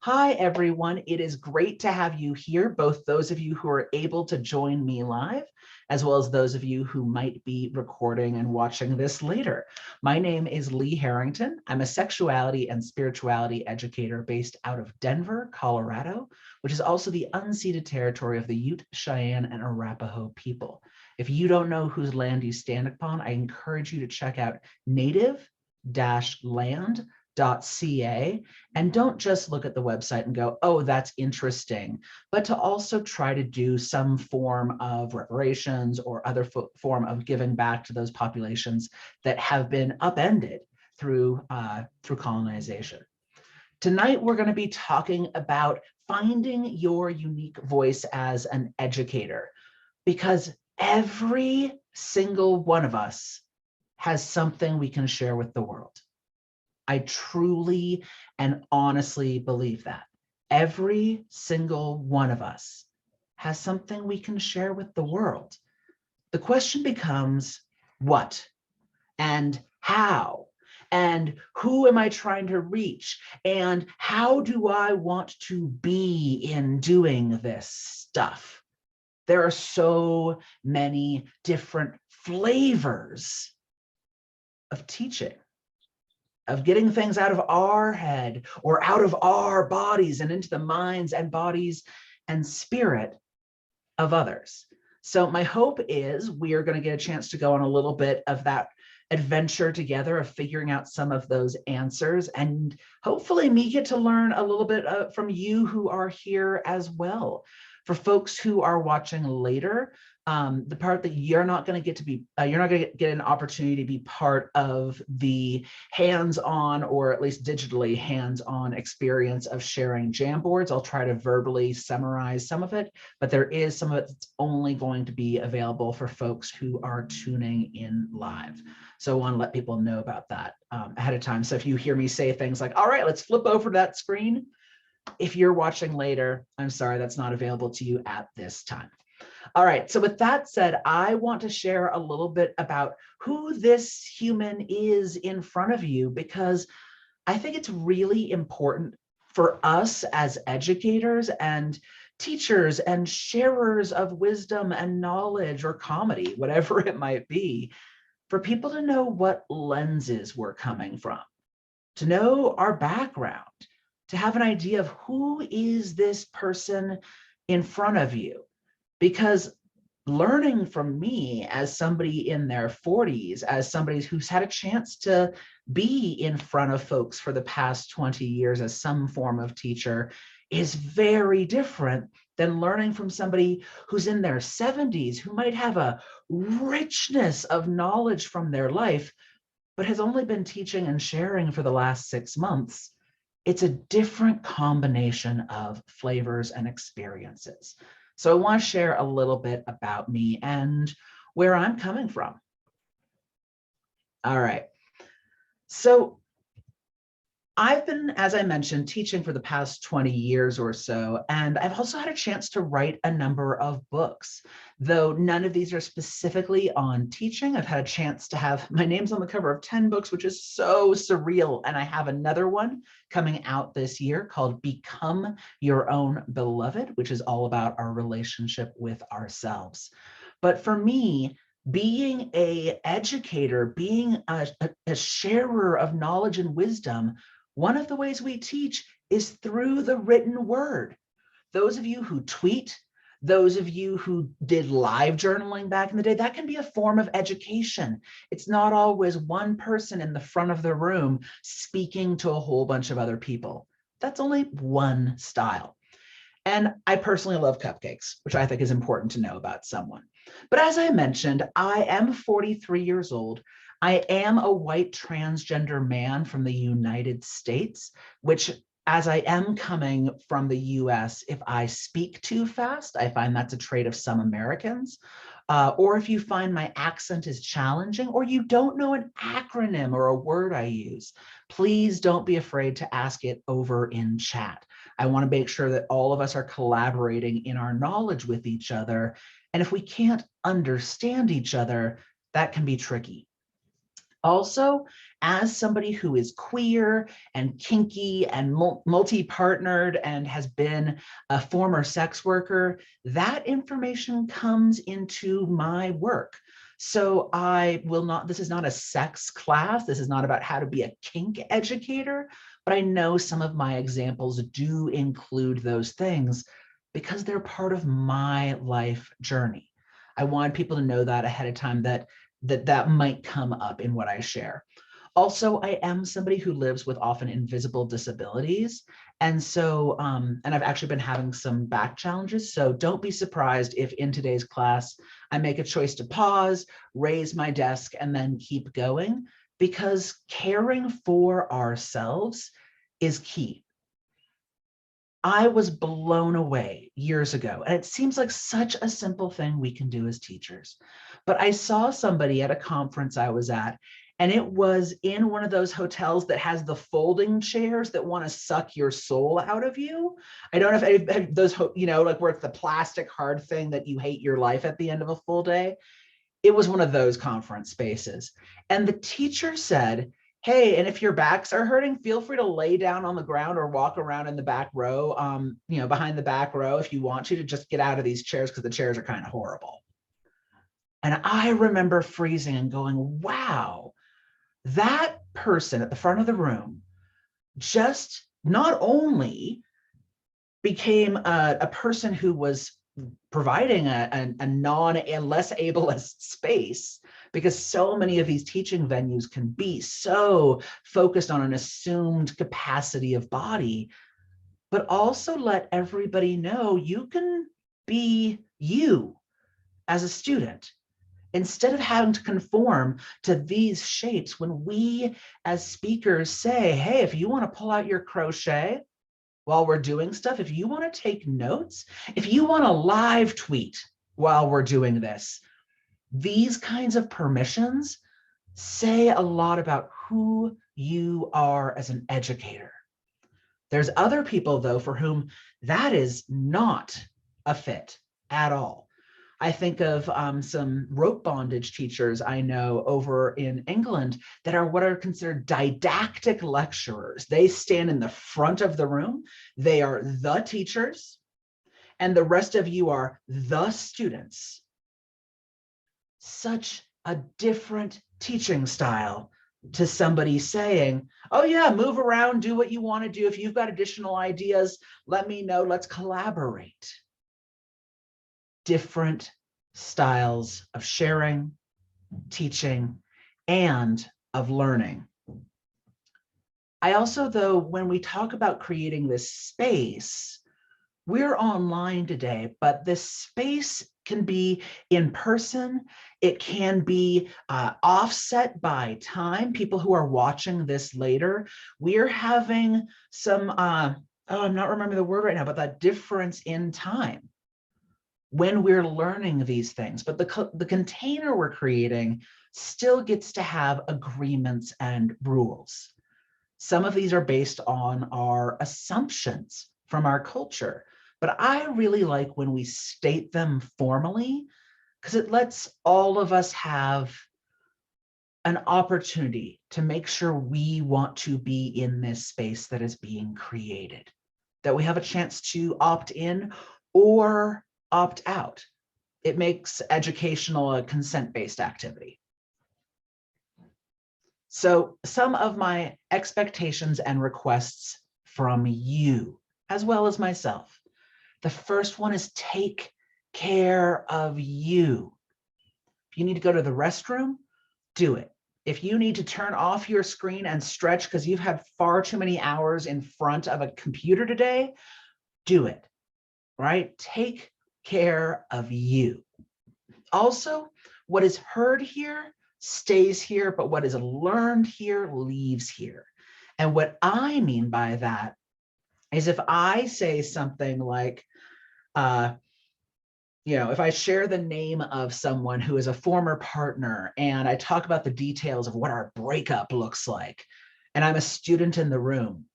Hi, everyone. It is great to have you here, both those of you who are able to join me live, as well as those of you who might be recording and watching this later. My name is Lee Harrington. I'm a sexuality and spirituality educator based out of Denver, Colorado, which is also the unceded territory of the Ute, Cheyenne, and Arapaho people. If you don't know whose land you stand upon, I encourage you to check out native-land.ca, and don't just look at the website and go, oh, that's interesting, but to also try to do some form of reparations or other form of giving back to those populations that have been upended through colonization. Tonight, we're going to be talking about finding your unique voice as an educator, because every single one of us has something we can share with the world. I truly and honestly believe that. Every single one of us has something we can share with the world. The question becomes, what and how? And who am I trying to reach? And how do I want to be in doing this stuff? There are so many different flavors of teaching, of getting things out of our head or out of our bodies and into the minds and bodies and spirit of others. So my hope is we are going to get a chance to go on a little bit of that adventure together of figuring out some of those answers, and hopefully me get to learn a little bit from you who are here as well. For folks who are watching later, the part that you're not going to get to be, you're not going to get an opportunity to be part of the hands-on, or at least digitally hands-on experience of sharing Jamboards. I'll try to verbally summarize some of it, but there is some of it that's only going to be available for folks who are tuning in live. So I want to let people know about that ahead of time. So if you hear me say things like, all right, let's flip over to that screen, if you're watching later, I'm sorry, that's not available to you at this time. All right, so with that said, I want to share a little bit about who this human is in front of you, because I think it's really important for us as educators and teachers and sharers of wisdom and knowledge or comedy, whatever it might be, for people to know what lenses we're coming from, to know our background, to have an idea of who is this person in front of you. Because learning from me as somebody in their 40s, as somebody who's had a chance to be in front of folks for the past 20 years as some form of teacher, is very different than learning from somebody who's in their 70s, who might have a richness of knowledge from their life, but has only been teaching and sharing for the last 6 months. It's a different combination of flavors and experiences. So I want to share a little bit about me and where I'm coming from. All right. So I've been, as I mentioned, teaching for the past 20 years or so, and I've also had a chance to write a number of books. Though none of these are specifically on teaching, I've had a chance to have my name's on the cover of 10 books, which is so surreal. And I have another one coming out this year called Become Your Own Beloved, which is all about our relationship with ourselves. But for me, being an educator, being a sharer of knowledge and wisdom, one of the ways we teach is through the written word. Those of you who tweet, those of you who did live journaling back in the day, that can be a form of education. It's not always one person in the front of the room speaking to a whole bunch of other people. That's only one style. And I personally love cupcakes, which I think is important to know about someone. But as I mentioned, I am 43 years old. I am a white transgender man from the United States, which, as I am coming from the US, if I speak too fast, I find that's a trait of some Americans. Or if you find my accent is challenging, or you don't know an acronym or a word I use, please don't be afraid to ask it over in chat. I want to make sure that all of us are collaborating in our knowledge with each other. And if we can't understand each other, that can be tricky. Also, as somebody who is queer and kinky and multi-partnered and has been a former sex worker, that information comes into my work. So I will not, this is not a sex class. This is not about how to be a kink educator, but I know some of my examples do include those things because they're part of my life journey. I want people to know that ahead of time, that might come up in what I share. Also, I am somebody who lives with often invisible disabilities. And so, and I've actually been having some back challenges. So don't be surprised if in today's class, I make a choice to pause, raise my desk, and then keep going, because caring for ourselves is key. I was blown away years ago, and it seems like such a simple thing we can do as teachers. But I saw somebody at a conference I was at, and it was in one of those hotels that has the folding chairs that want to suck your soul out of you. I don't know if those, like where it's the plastic hard thing that you hate your life at the end of a full day. It was one of those conference spaces. And the teacher said, hey, and if your backs are hurting, feel free to lay down on the ground or walk around in the back row, behind the back row if you want to just get out of these chairs, because the chairs are kind of horrible. And I remember freezing and going, wow, that person at the front of the room just not only became a person who was providing a less ableist space, because so many of these teaching venues can be so focused on an assumed capacity of body, but also let everybody know you can be you as a student instead of having to conform to these shapes. When we as speakers say, hey, if you want to pull out your crochet while we're doing stuff, if you want to take notes, if you want to live tweet while we're doing this, these kinds of permissions say a lot about who you are as an educator. There's other people, though, for whom that is not a fit at all. I think of some rope bondage teachers I know over in England that are what are considered didactic lecturers. They stand in the front of the room. They are the teachers, and the rest of you are the students. Such a different teaching style to somebody saying, oh yeah, move around, do what you want to do. If you've got additional ideas, let me know, let's collaborate. Different styles of sharing, teaching, and of learning. I also, though, when we talk about creating this space, we're online today, but this space can be in person. It can be offset by time. People who are watching this later, we're having some, I'm not remembering the word right now, but that difference in time when we're learning these things. But the container we're creating still gets to have agreements and rules. Some of these are based on our assumptions from our culture, but I really like when we state them formally, because it lets all of us have an opportunity to make sure we want to be in this space that is being created, that we have a chance to opt in or opt out. It makes educational a consent-based activity. So some of my expectations and requests from you, as well as myself. The first one is take care of you. If you need to go to the restroom, do it. If you need to turn off your screen and stretch because you've had far too many hours in front of a computer today, do it, right? Take care of you. Also, what is heard here stays here, but what is learned here leaves here. And what I mean by that is if I say something like, if I share the name of someone who is a former partner and I talk about the details of what our breakup looks like, and I'm a student in the room,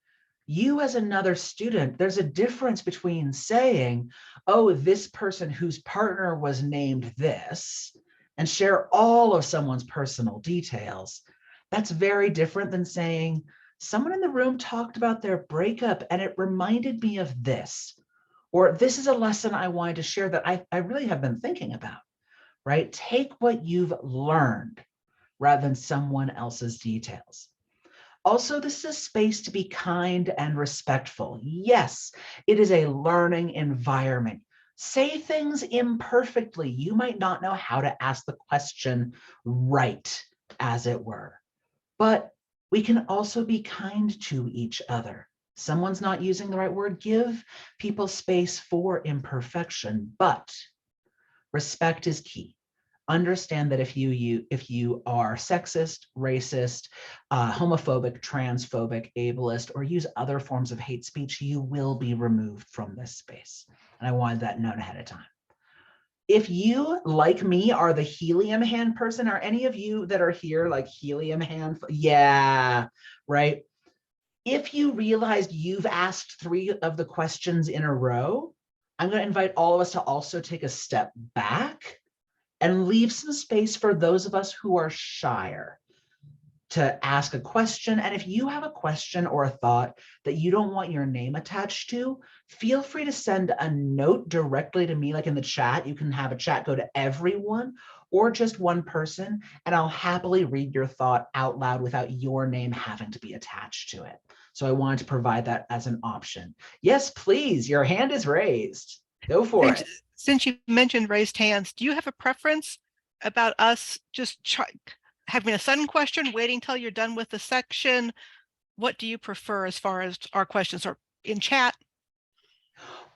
you as another student, there's a difference between saying, oh, this person whose partner was named this, and share all of someone's personal details, That's very different than saying, someone in the room talked about their breakup and it reminded me of this, or this is a lesson I wanted to share that I really have been thinking about, right? Take what you've learned rather than someone else's details. Also, this is a space to be kind and respectful. Yes, it is a learning environment. Say things imperfectly. You might not know how to ask the question right, as it were. But we can also be kind to each other. Someone's not using the right word. Give people space for imperfection, but respect is key. Understand that if you are sexist, racist, homophobic, transphobic, ableist, or use other forms of hate speech, you will be removed from this space. And I wanted that known ahead of time. If you, like me, are the helium hand person, are any of you that are here like helium hand? Yeah, right. If you realized you've asked 3 of the questions in a row, I'm going to invite all of us to also take a step back and leave some space for those of us who are shyer to ask a question. And if you have a question or a thought that you don't want your name attached to, feel free to send a note directly to me, like in the chat. You can have a chat go to everyone or just one person, and I'll happily read your thought out loud without your name having to be attached to it. So I wanted to provide that as an option. Yes, please, your hand is raised. Go for it. Since you mentioned raised hands, do you have a preference about us just having a sudden question, waiting till you're done with the section? What do you prefer as far as our questions are in chat?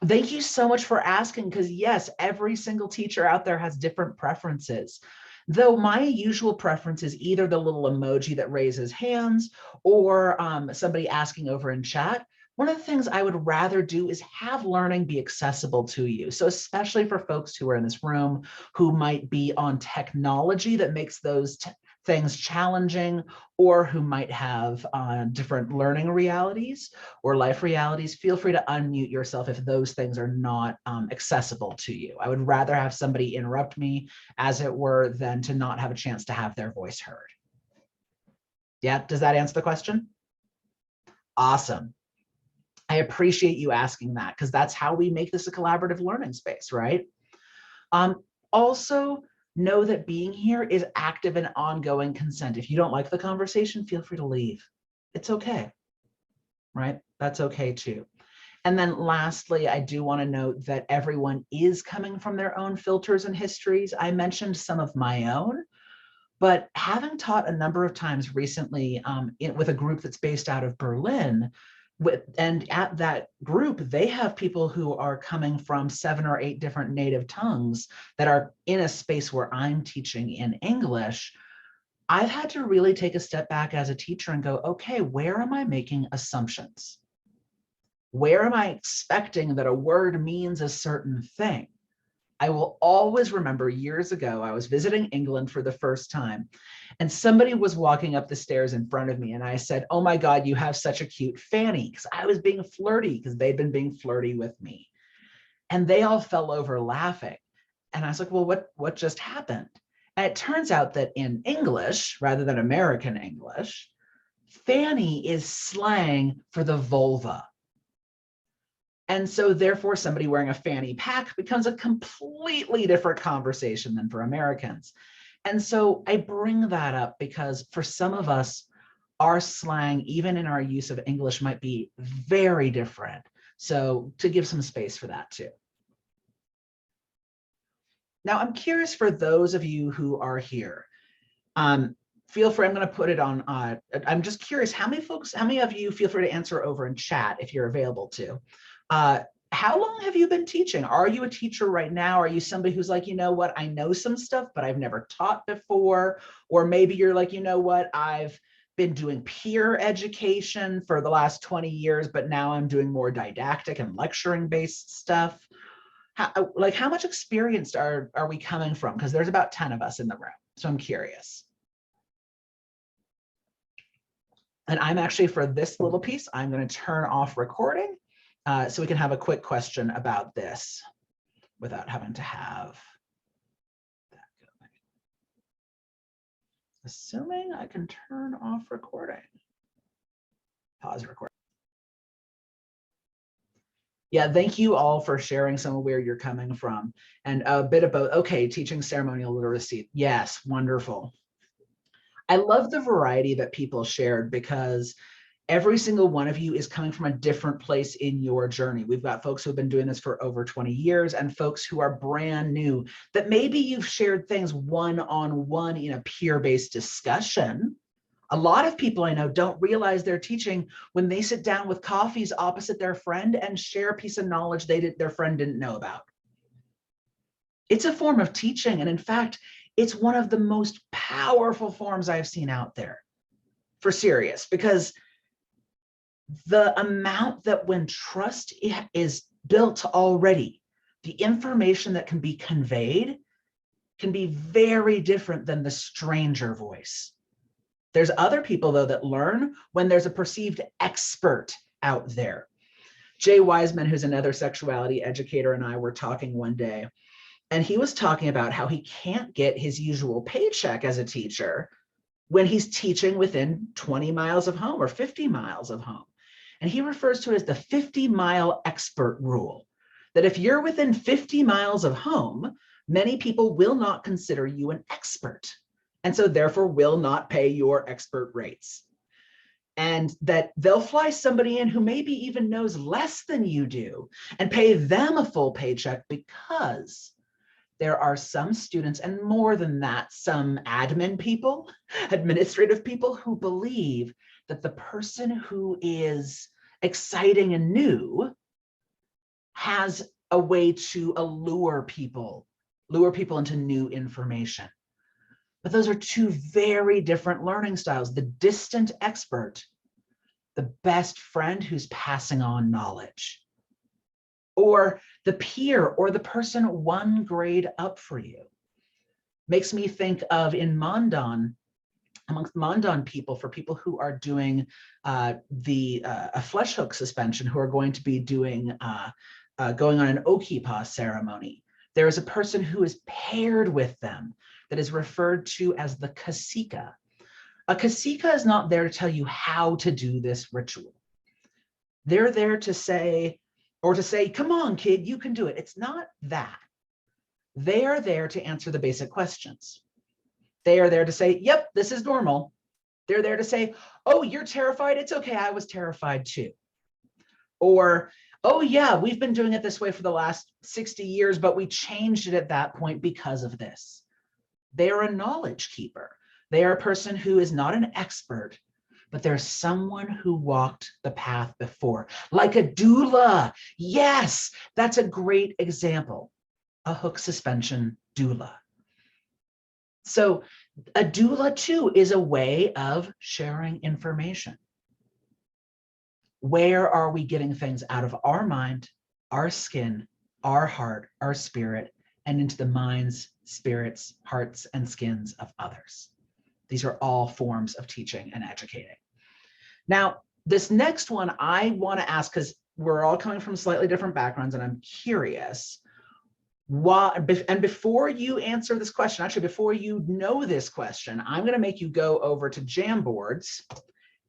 Thank you so much for asking, because yes, every single teacher out there has different preferences. Though my usual preference is either the little emoji that raises hands or somebody asking over in chat. One of the things I would rather do is have learning be accessible to you. So especially for folks who are in this room who might be on technology that makes those things challenging, or who might have different learning realities or life realities, feel free to unmute yourself if those things are not accessible to you. I would rather have somebody interrupt me, as it were, than to not have a chance to have their voice heard. Yeah, does that answer the question? Awesome. I appreciate you asking that, because that's how we make this a collaborative learning space, right? Also, know that being here is active and ongoing consent. If you don't like the conversation, feel free to leave. It's okay, right? That's okay too. And then lastly, I do want to note that everyone is coming from their own filters and histories. I mentioned some of my own, but having taught a number of times recently with a group that's based out of Berlin, and at that group, they have people who are coming from 7 or 8 different native tongues that are in a space where I'm teaching in English. I've had to really take a step back as a teacher and go, okay, where am I making assumptions? Where am I expecting that a word means a certain thing? I will always remember years ago, I was visiting England for the first time, and somebody was walking up the stairs in front of me, and I said, oh my God, you have such a cute fanny, because I was being flirty, because they'd been being flirty with me. And they all fell over laughing. And I was like, well, what just happened? And it turns out that in English, rather than American English, fanny is slang for the vulva. And so therefore, somebody wearing a fanny pack becomes a completely different conversation than for Americans. And so I bring that up because for some of us, our slang, even in our use of English, might be very different. So to give some space for that too. Now, I'm curious for those of you who are here. Feel free, I'm going to put it on. I'm just curious, how many of you feel free to answer over in chat if you're available to. How long have you been teaching? Are you a teacher right now? Are you somebody who's like, you know what, I know some stuff, but I've never taught before? Or maybe you're like, you know what, I've been doing peer education for the last 20 years, but now I'm doing more didactic and lecturing based stuff. How much experience are we coming from? Because there's about 10 of us in the room. So I'm curious. And I'm actually, for this little piece, I'm going to turn off recording so we can have a quick question about this without having to have that going. assuming I can turn off recording. Pause recording. Yeah, thank you all for sharing some of where you're coming from and a bit about, okay, teaching ceremonial literacy. Yes, wonderful. I love the variety that people shared because every single one of you is coming from a different place in your journey. We've got folks who have been doing this for over 20 years and folks who are brand new, that maybe you've shared things one-on-one in a peer-based discussion. A lot of people I know don't realize they're teaching when they sit down with coffees opposite their friend and share a piece of knowledge their friend didn't know about. It's a form of teaching. And in fact, it's one of the most powerful forms I've seen out there, for serious, because the amount that when trust is built already, the information that can be conveyed can be very different than the stranger voice. There's other people, though, that learn when there's a perceived expert out there. Jay Wiseman, who's another sexuality educator, and I were talking one day, and he was talking about how he can't get his usual paycheck as a teacher when he's teaching within 20 miles of home or 50 miles of home. And he refers to it as the 50-mile expert rule, that if you're within 50 miles of home, many people will not consider you an expert, and so therefore will not pay your expert rates. And that they'll fly somebody in who maybe even knows less than you do and pay them a full paycheck because there are some students, and more than that, some admin people, administrative people, who believe that the person who is exciting and new has a way to lure people into new information. But those are two very different learning styles. The distant expert, the best friend who's passing on knowledge, or the peer or the person one grade up for you. Makes me think of in Mandan, amongst Mandan people, for people who are doing a flesh hook suspension, who are going to be doing going on an Okipa ceremony. There is a person who is paired with them that is referred to as the kasika. A kasika is not there to tell you how to do this ritual. They're there to say, come on, kid, you can do it. It's not that. They are there to answer the basic questions. They are there to say, yep, this is normal. They're there to say, oh, you're terrified? It's okay, I was terrified too. Or, oh yeah, we've been doing it this way for the last 60 years, but we changed it at that point because of this. They are a knowledge keeper. They are a person who is not an expert, but there's someone who walked the path before, like a doula. Yes, that's a great example. A hook suspension doula. So a doula too is a way of sharing information. Where are we getting things out of our mind, our skin, our heart, our spirit, and into the minds, spirits, hearts, and skins of others? These are all forms of teaching and educating. Now, this next one I want to ask, because we're all coming from slightly different backgrounds, and I'm curious, why, and before you answer this question, actually, before you know this question, I'm going to make you go over to Jamboards,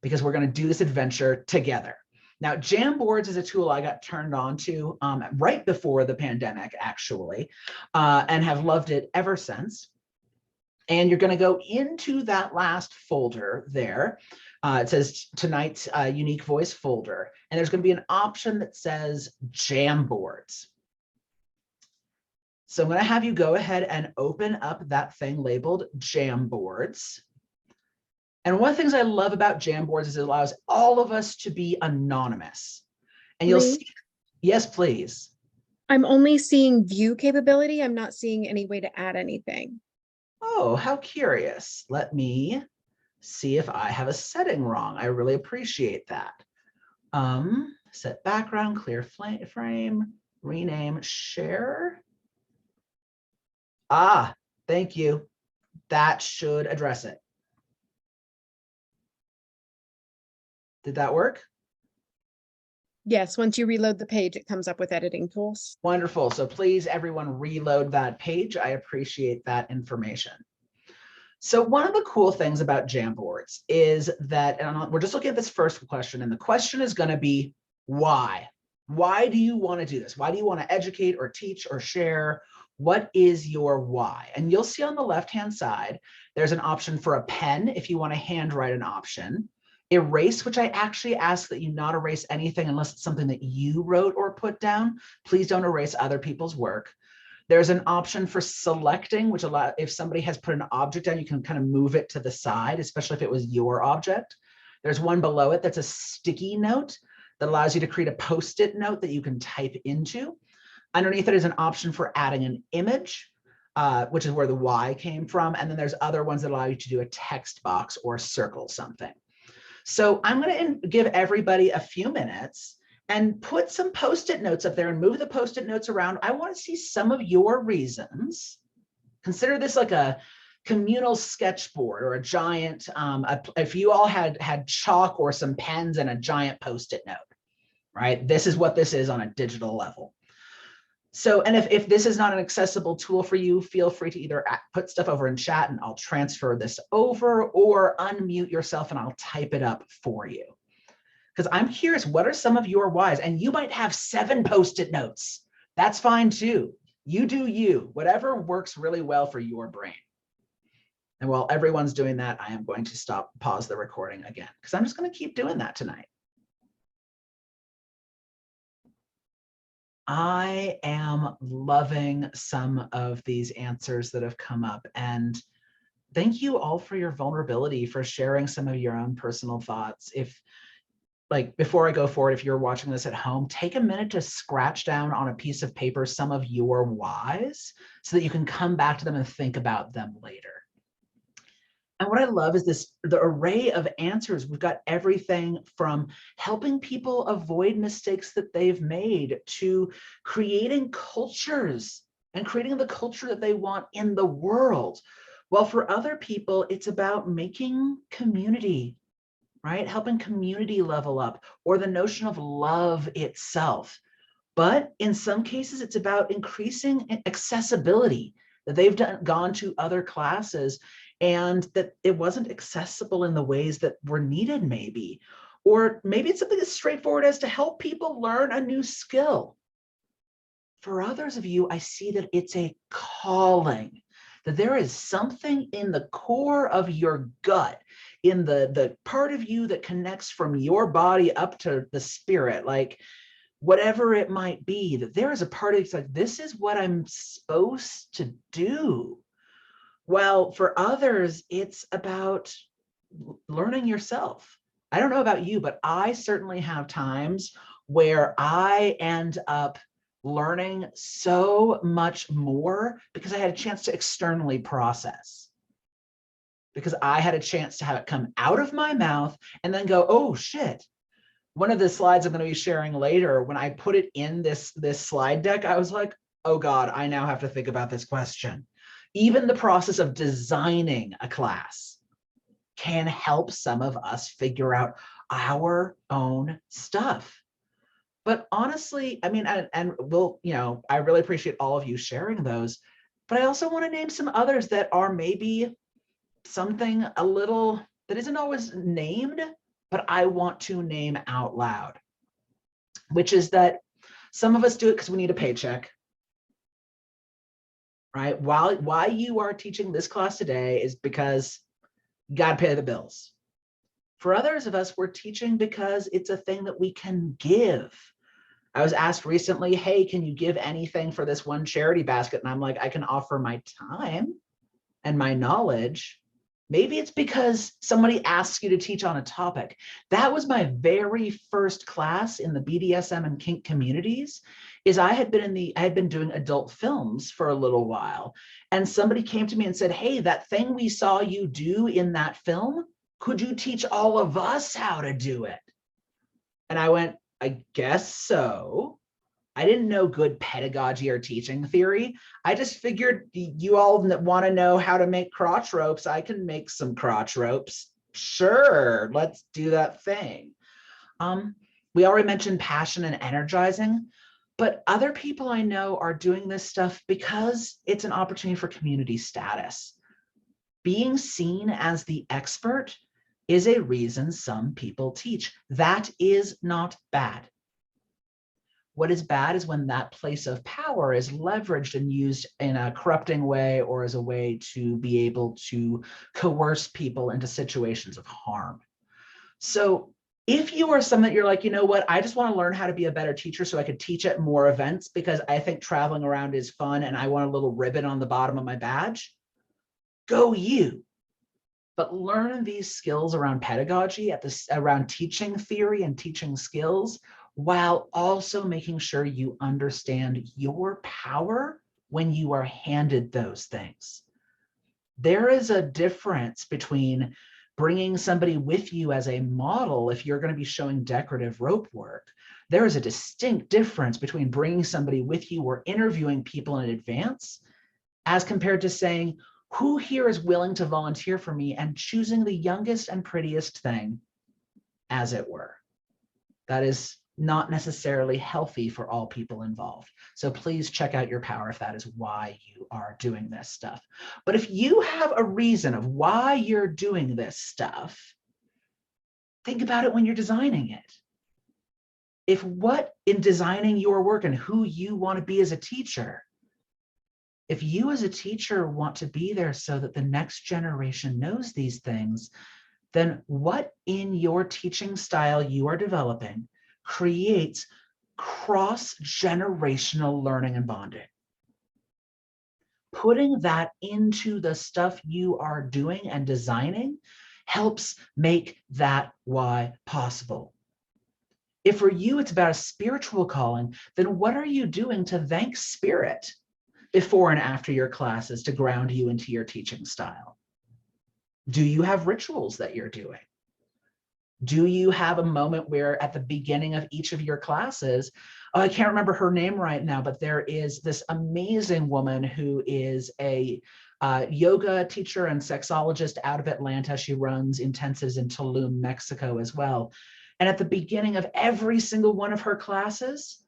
because we're going to do this adventure together. Now, Jamboards is a tool I got turned on to right before the pandemic, actually, and have loved it ever since. And you're going to go into that last folder there. It says tonight's unique voice folder, and there's going to be an option that says Jamboards. So I'm going to have you go ahead and open up that thing labeled Jamboards. And one of the things I love about Jamboards is it allows all of us to be anonymous. And you'll see, yes, please. I'm only seeing view capability. I'm not seeing any way to add anything. Oh, how curious. Let me see if I have a setting wrong. I really appreciate that. Set background, clear frame, rename, share. Ah, thank you. That should address it. Did that work? Yes, once you reload the page, it comes up with editing tools. Wonderful. So please, everyone, reload that page. I appreciate that information. So one of the cool things about Jamboards is that, and we're just looking at this first question, and the question is going to be why? Why do you want to do this? Why do you want to educate or teach or share? What is your why? And you'll see on the left-hand side, there's an option for a pen if you want to handwrite an option. Erase, which I actually ask that you not erase anything unless it's something that you wrote or put down. Please don't erase other people's work. There's an option for selecting, which if somebody has put an object down, you can kind of move it to the side, especially if it was your object. There's one below it that's a sticky note that allows you to create a Post-it note that you can type into. Underneath it is an option for adding an image, which is where the why came from. And then there's other ones that allow you to do a text box or circle something. So I'm going to give everybody a few minutes and put some Post-it notes up there and move the Post-it notes around. I want to see some of your reasons. Consider this like a communal sketchboard or a giant, if you all had chalk or some pens and a giant Post-it note, right? This is what this is on a digital level. So, and if this is not an accessible tool for you, feel free to either put stuff over in chat and I'll transfer this over, or unmute yourself and I'll type it up for you. Because I'm curious, what are some of your whys? And you might have 7 Post-it notes. That's fine too. You do you, whatever works really well for your brain. And while everyone's doing that, I am going to pause the recording again, because I'm just going to keep doing that tonight. I am loving some of these answers that have come up, and thank you all for your vulnerability, for sharing some of your own personal thoughts. Before I go forward, if you're watching this at home, take a minute to scratch down on a piece of paper some of your whys so that you can come back to them and think about them later. And what I love is the array of answers. We've got everything from helping people avoid mistakes that they've made to creating cultures and creating the culture that they want in the world. Well, for other people, it's about making community, right? Helping community level up, or the notion of love itself. But in some cases, it's about increasing accessibility, that they've gone to other classes and that it wasn't accessible in the ways that were needed maybe. Or maybe it's something as straightforward as to help people learn a new skill. For others of you, I see that it's a calling, that there is something in the core of your gut, in the part of you that connects from your body up to the spirit, like whatever it might be, that there is a part of it's like, this is what I'm supposed to do. Well, for others, it's about learning yourself. I don't know about you, but I certainly have times where I end up learning so much more because I had a chance to externally process. Because I had a chance to have it come out of my mouth and then go, oh shit. One of the slides I'm going to be sharing later, when I put it in this slide deck, I was like, oh God, I now have to think about this question. Even the process of designing a class can help some of us figure out our own stuff. But honestly, I mean, and we'll, I really appreciate all of you sharing those, but I also want to name some others that are maybe something a little that isn't always named, but I want to name out loud, which is that some of us do it because we need a paycheck. Right? Why you are teaching this class today is because you got to pay the bills. For others of us, we're teaching because it's a thing that we can give. I was asked recently, hey, can you give anything for this one charity basket? And I'm like, I can offer my time and my knowledge. Maybe it's because somebody asks you to teach on a topic. That was my very first class in the BDSM and kink communities. I had been doing adult films for a little while, and somebody came to me and said, hey, that thing we saw you do in that film, could you teach all of us how to do it? And I went, I guess so. I didn't know good pedagogy or teaching theory. I just figured you all want to know how to make crotch ropes. I can make some crotch ropes. Sure, let's do that thing. We already mentioned passion and energizing, but other people I know are doing this stuff because it's an opportunity for community status. Being seen as the expert is a reason some people teach. That is not bad. What is bad is when that place of power is leveraged and used in a corrupting way or as a way to be able to coerce people into situations of harm. So if you are someone that you're like, you know what, I just want to learn how to be a better teacher so I could teach at more events because I think traveling around is fun and I want a little ribbon on the bottom of my badge, go you. But learn these skills around pedagogy, around teaching theory and teaching skills, while also making sure you understand your power when you are handed those things. There is a difference between bringing somebody with you as a model if you're going to be showing decorative rope work. There is a distinct difference between bringing somebody with you or interviewing people in advance as compared to saying, who here is willing to volunteer for me, and choosing the youngest and prettiest thing, as it were. That is not necessarily healthy for all people involved. So please check out your power if that is why you are doing this stuff. But if you have a reason of why you're doing this stuff, think about it when you're designing it. If what in designing your work and who you want to be as a teacher, if you as a teacher want to be there so that the next generation knows these things, then what in your teaching style you are developing creates cross-generational learning and bonding. Putting that into the stuff you are doing and designing helps make that why possible. If for you it's about a spiritual calling, then what are you doing to thank spirit before and after your classes to ground you into your teaching style? Do you have rituals that you're doing? Do you have a moment where at the beginning of each of your classes, I can't remember her name right now, but there is this amazing woman who is a yoga teacher and sexologist out of Atlanta. She runs intensives in Tulum, Mexico as well. And at the beginning of every single one of her classes,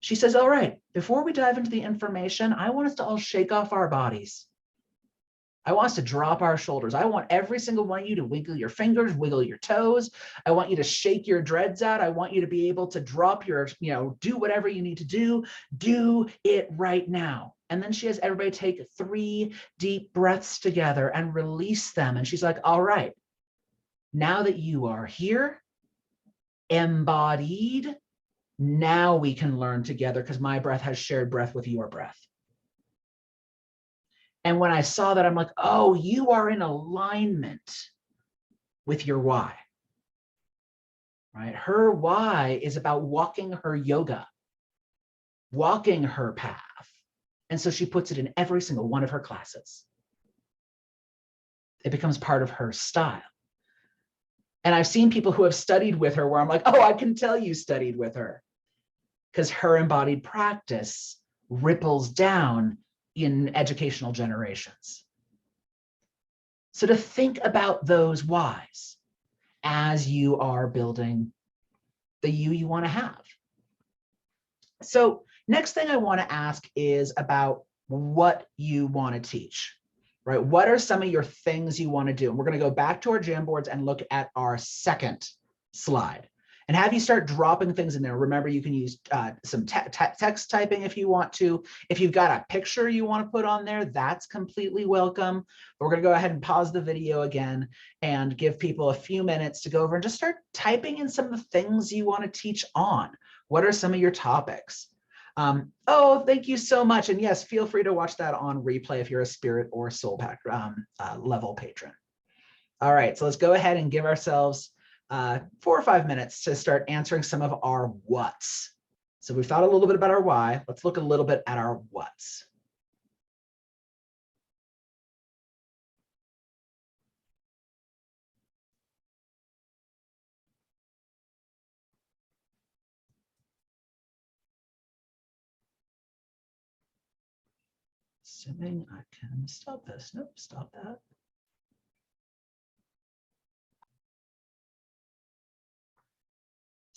she says, all right, before we dive into the information, I want us to all shake off our bodies. I want us to drop our shoulders. I want every single one of you to wiggle your fingers, wiggle your toes. I want you to shake your dreads out. I want you to be able to drop your, do whatever you need to do. Do it right now. And then she has everybody take 3 deep breaths together and release them. And she's like, all right, now that you are here, embodied, now we can learn together because my breath has shared breath with your breath. And when I saw that, I'm like, oh, you are in alignment with your why, right? Her why is about walking her yoga, walking her path. And so she puts it in every single one of her classes. It becomes part of her style. And I've seen people who have studied with her where I'm like, oh, I can tell you studied with her, because her embodied practice ripples down in educational generations. So to think about those whys as you are building the you want to have. So next thing I want to ask is about what you want to teach, right? What are some of your things you want to do? And we're going to go back to our Jamboards and look at our second slide and have you start dropping things in there. Remember, you can use some text typing if you want to. If you've got a picture you want to put on there, that's completely welcome. But we're going to go ahead and pause the video again and give people a few minutes to go over and just start typing in some of the things you want to teach on. What are some of your topics? Oh, thank you so much. And yes, feel free to watch that on replay if you're a Spirit or Soul Pack level patron. All right, so let's go ahead and give ourselves 4 or 5 minutes to start answering some of our whats. So we've thought a little bit about our why. Let's look a little bit at our whats. Assuming I can stop this. Nope, stop that.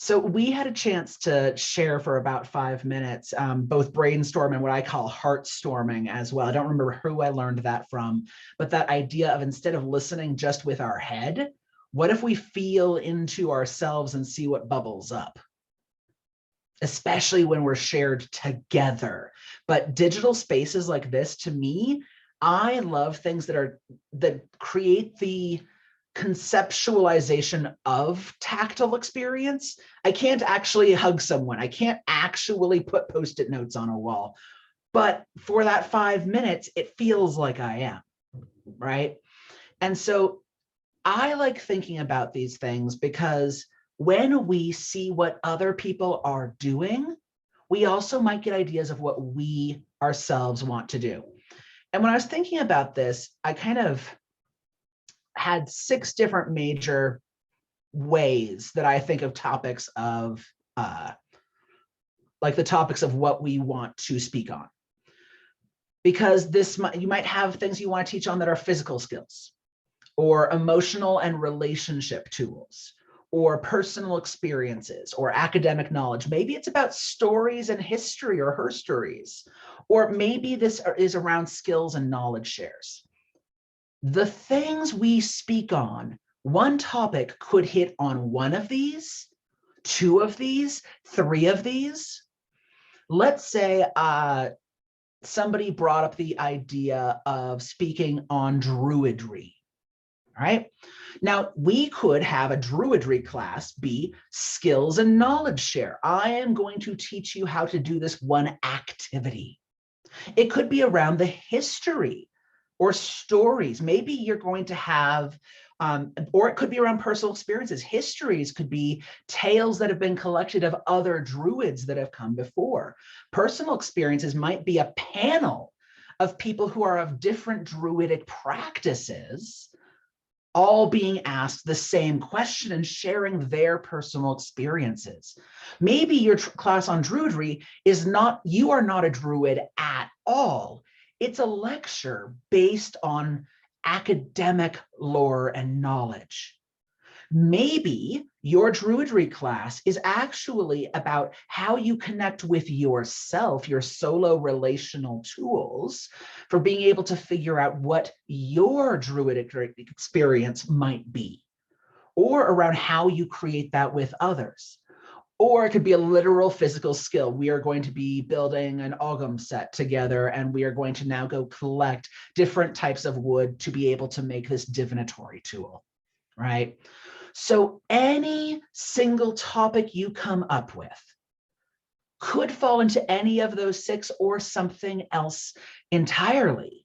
So we had a chance to share for about 5 minutes, both brainstorm and what I call heart storming as well. I don't remember who I learned that from, but that idea of instead of listening just with our head, what if we feel into ourselves and see what bubbles up? Especially when we're shared together. But digital spaces like this, to me, I love things that create the conceptualization of tactile experience. I can't actually hug someone. I can't actually put Post-it notes on a wall. But for that 5 minutes, it feels like I am, right? And so I like thinking about these things because when we see what other people are doing, we also might get ideas of what we ourselves want to do. And when I was thinking about this, I kind of had 6 different major ways that I think of topics of like the topics of what we want to speak on. Because you might have things you want to teach on that are physical skills, or emotional and relationship tools, or personal experiences, or academic knowledge. Maybe it's about stories and history or herstories, or maybe this is around skills and knowledge shares. The things we speak on, one topic could hit on one of these, 2 of these, 3 of these. Let's say somebody brought up the idea of speaking on Druidry, right? Now, we could have a Druidry class be skills and knowledge share. I am going to teach you how to do this one activity. It could be around the history or stories. Maybe you're going to have, or it could be around personal experiences. Histories could be tales that have been collected of other druids that have come before. Personal experiences might be a panel of people who are of different druidic practices, all being asked the same question and sharing their personal experiences. Maybe your class on Druidry is not, you are not a druid at all. It's a lecture based on academic lore and knowledge. Maybe your Druidry class is actually about how you connect with yourself, your solo relational tools for being able to figure out what your Druidic experience might be, or around how you create that with others. Or it could be a literal physical skill. We are going to be building an Ogham set together, and we are going to now go collect different types of wood to be able to make this divinatory tool, right? So any single topic you come up with could fall into any of those 6 or something else entirely.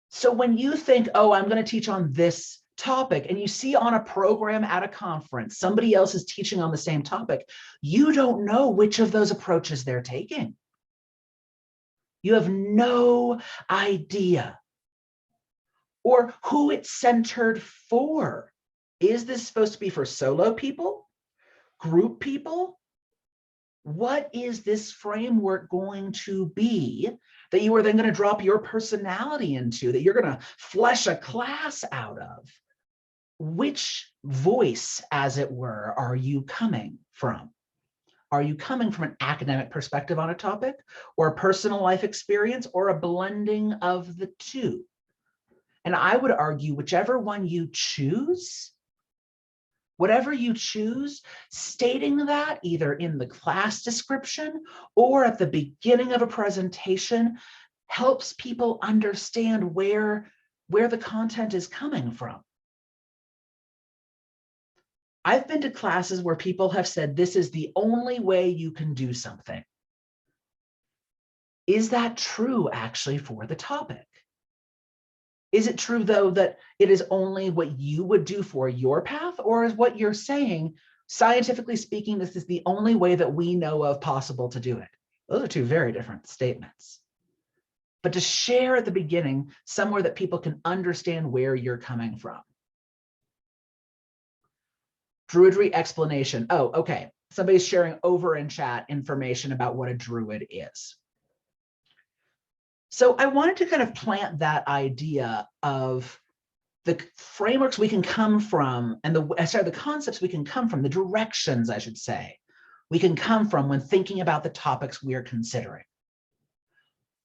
So when you think, oh, I'm going to teach on this topic, and you see on a program at a conference, somebody else is teaching on the same topic, you don't know which of those approaches they're taking. You have no idea. Or who it's centered for. Is this supposed to be for solo people? Group people? What is this framework going to be that you are then going to drop your personality into, that you're going to flesh a class out of? Which voice, as it were, are you coming from? Are you coming from an academic perspective on a topic, or a personal life experience, or a blending of the two? And I would argue whichever one you choose, whatever you choose, stating that either in the class description or at the beginning of a presentation helps people understand where the content is coming from. I've been to classes where people have said, this is the only way you can do something. Is that true actually for the topic? Is it true, though, that it is only what you would do for your path, or is what you're saying, scientifically speaking, this is the only way that we know of possible to do it? Those are 2 very different statements. But to share at the beginning somewhere that people can understand where you're coming from. Druidry explanation. Oh, okay. Somebody's sharing over in chat information about what a druid is. So I wanted to kind of plant that idea of the frameworks we can come from, and the concepts we can come from, the directions, I should say, we can come from when thinking about the topics we are considering.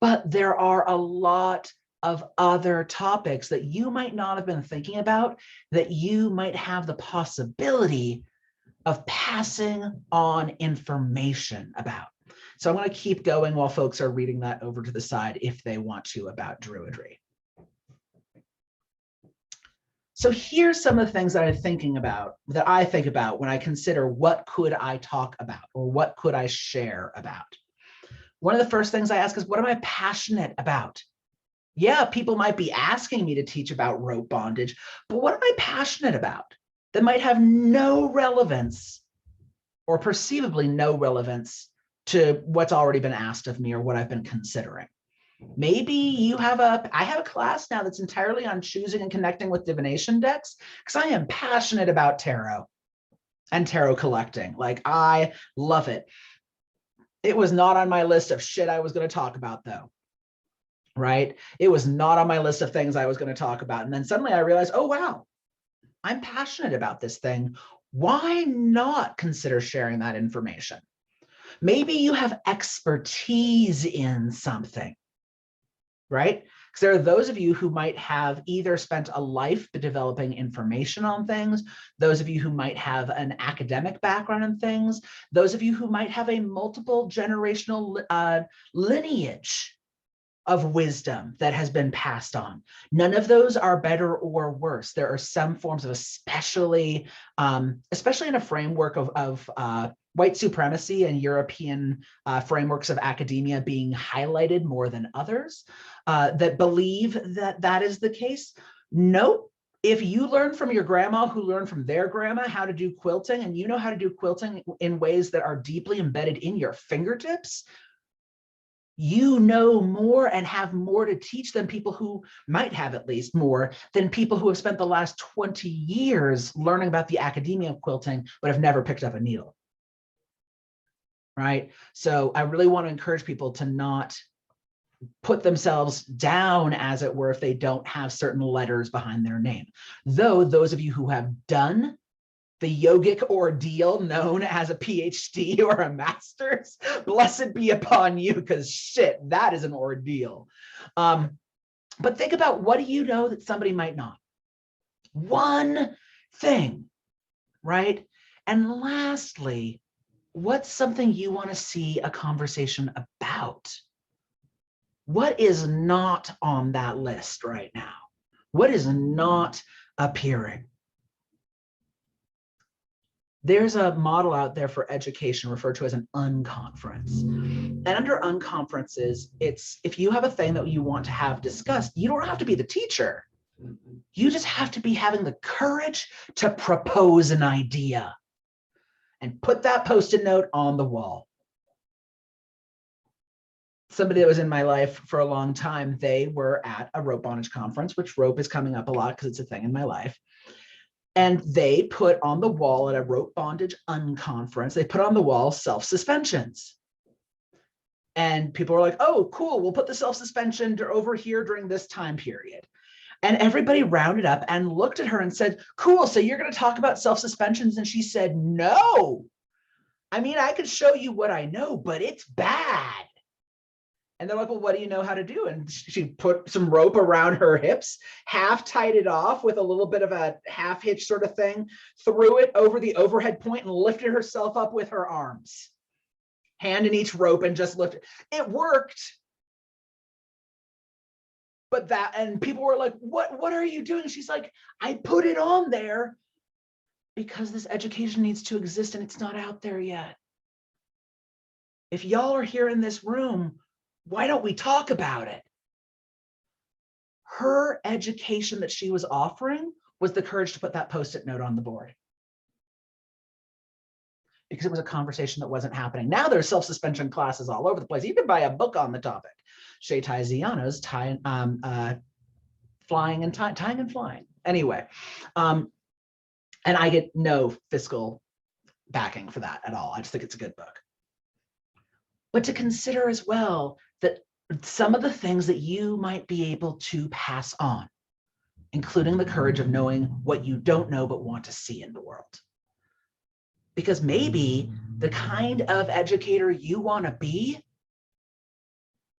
But there are a lot of other topics that you might not have been thinking about that you might have the possibility of passing on information about. So I'm going to keep going while folks are reading that over to the side if they want to about Druidry. So here's some of the things that I'm thinking about, that I think about when I consider what could I talk about or what could I share about. One of the first things I ask is, what am I passionate about? Yeah, people might be asking me to teach about rope bondage, but what am I passionate about that might have no relevance or perceivably no relevance to what's already been asked of me or what I've been considering? Maybe I have a class now that's entirely on choosing and connecting with divination decks because I am passionate about tarot and tarot collecting. Like, I love it. It was not on my list of shit I was going to talk about, though. Right? It was not on my list of things I was going to talk about. And then suddenly I realized, oh, wow, I'm passionate about this thing. Why not consider sharing that information? Maybe you have expertise in something, right? Because there are those of you who might have either spent a life developing information on things, those of you who might have an academic background in things, those of you who might have a multiple generational lineage of wisdom that has been passed on. None of those are better or worse. There are some forms of especially in a framework of white supremacy and European frameworks of academia being highlighted more than others that believe that that is the case. Nope. If you learn from your grandma who learned from their grandma how to do quilting, and you know how to do quilting in ways that are deeply embedded in your fingertips, you know more and have more to teach than people who might have at least more than people who have spent the last 20 years learning about the academia of quilting, but have never picked up a needle. Right? So I really want to encourage people to not put themselves down, as it were, if they don't have certain letters behind their name. Though those of you who have done the yogic ordeal known as a PhD or a master's, blessed be upon you, because shit, that is an ordeal. But think about, what do you know that somebody might not? One thing, right? And lastly, what's something you want to see a conversation about? What is not on that list right now? What is not appearing? There's a model out there for education referred to as an unconference. And under unconferences, it's if you have a thing that you want to have discussed, you don't have to be the teacher. You just have to be having the courage to propose an idea and put that Post-it note on the wall. Somebody that was in my life for a long time, they were at a rope bondage conference, which rope is coming up a lot because it's a thing in my life. And they put on the wall at a rope bondage unconference, they put on the wall self-suspensions. And people were like, oh, cool, we'll put the self-suspension over here during this time period. And everybody rounded up and looked at her and said, cool, so you're going to talk about self-suspensions? And she said, no. I mean, I could show you what I know, but it's bad. And they're like, well, what do you know how to do? And she put some rope around her hips, half tied it off with a little bit of a half hitch sort of thing, threw it over the overhead point and lifted herself up with her arms, hand in each rope, and just lifted. It worked. But and people were like, what are you doing? She's like, I put it on there because this education needs to exist and it's not out there yet. If y'all are here in this room, why don't we talk about it? Her education that she was offering was the courage to put that Post-it note on the board, because it was a conversation that wasn't happening. Now there's self-suspension classes all over the place. You can buy a book on the topic. Shay Tiziano's Flying and Tying and Flying. Anyway, and I get no fiscal backing for that at all. I just think it's a good book. But to consider as well that some of the things that you might be able to pass on, including the courage of knowing what you don't know but want to see in the world. Because maybe the kind of educator you want to be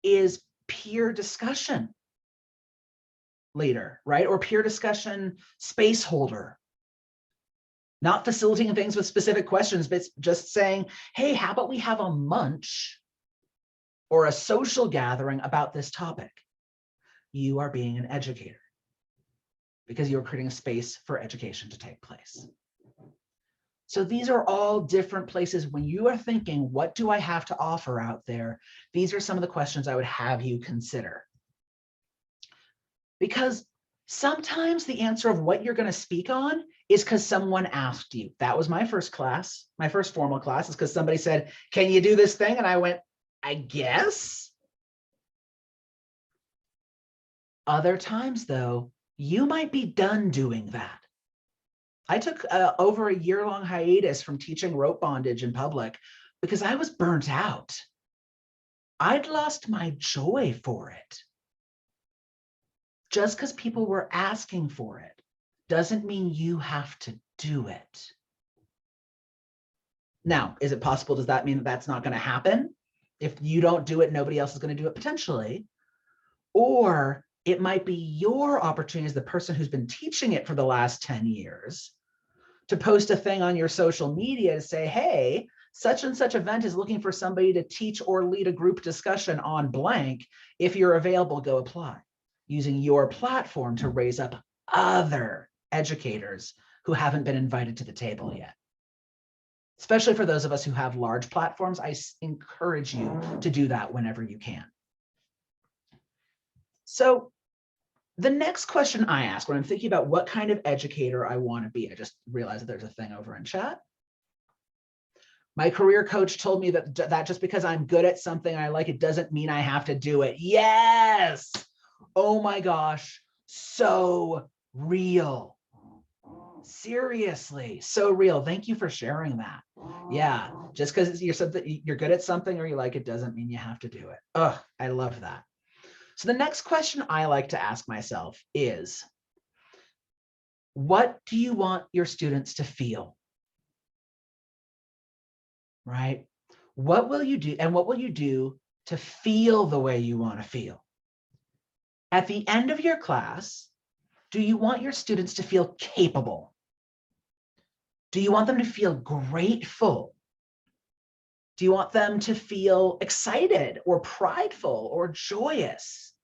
is peer discussion leader, right? Or peer discussion space holder. Not facilitating things with specific questions, but just saying, hey, how about we have a munch or a social gathering about this topic? You are being an educator because you're creating a space for education to take place. So these are all different places. When you are thinking, what do I have to offer out there? These are some of the questions I would have you consider. Because sometimes the answer of what you're going to speak on is because someone asked you. That was my first class. My first formal class is because somebody said, can you do this thing? And I went, I guess. Other times, though, you might be done doing that. I took over a year-long hiatus from teaching rope bondage in public because I was burnt out. I'd lost my joy for it. Just because people were asking for it doesn't mean you have to do it. Now, is it possible? Does that mean that that's not going to happen? If you don't do it, nobody else is going to do it potentially. Or it might be your opportunity as the person who's been teaching it for the last 10 years to post a thing on your social media to say, hey, such and such event is looking for somebody to teach or lead a group discussion on blank. If you're available, go apply. Using your platform to raise up other educators who haven't been invited to the table yet. Especially for those of us who have large platforms, I encourage you to do that whenever you can. So the next question I ask when I'm thinking about what kind of educator I want to be, I just realized that there's a thing over in chat. My career coach told me that just because I'm good at something I like, it doesn't mean I have to do it. Yes. Oh my gosh, so real. Seriously, so real. Thank you for sharing that. Yeah, just because you're good at something or you like it doesn't mean you have to do it. Oh, I love that. So the next question I like to ask myself is, what do you want your students to feel? Right? What will you do, and what will you do to feel the way you want to feel? At the end of your class, do you want your students to feel capable? Do you want them to feel grateful? Do you want them to feel excited or prideful or joyous?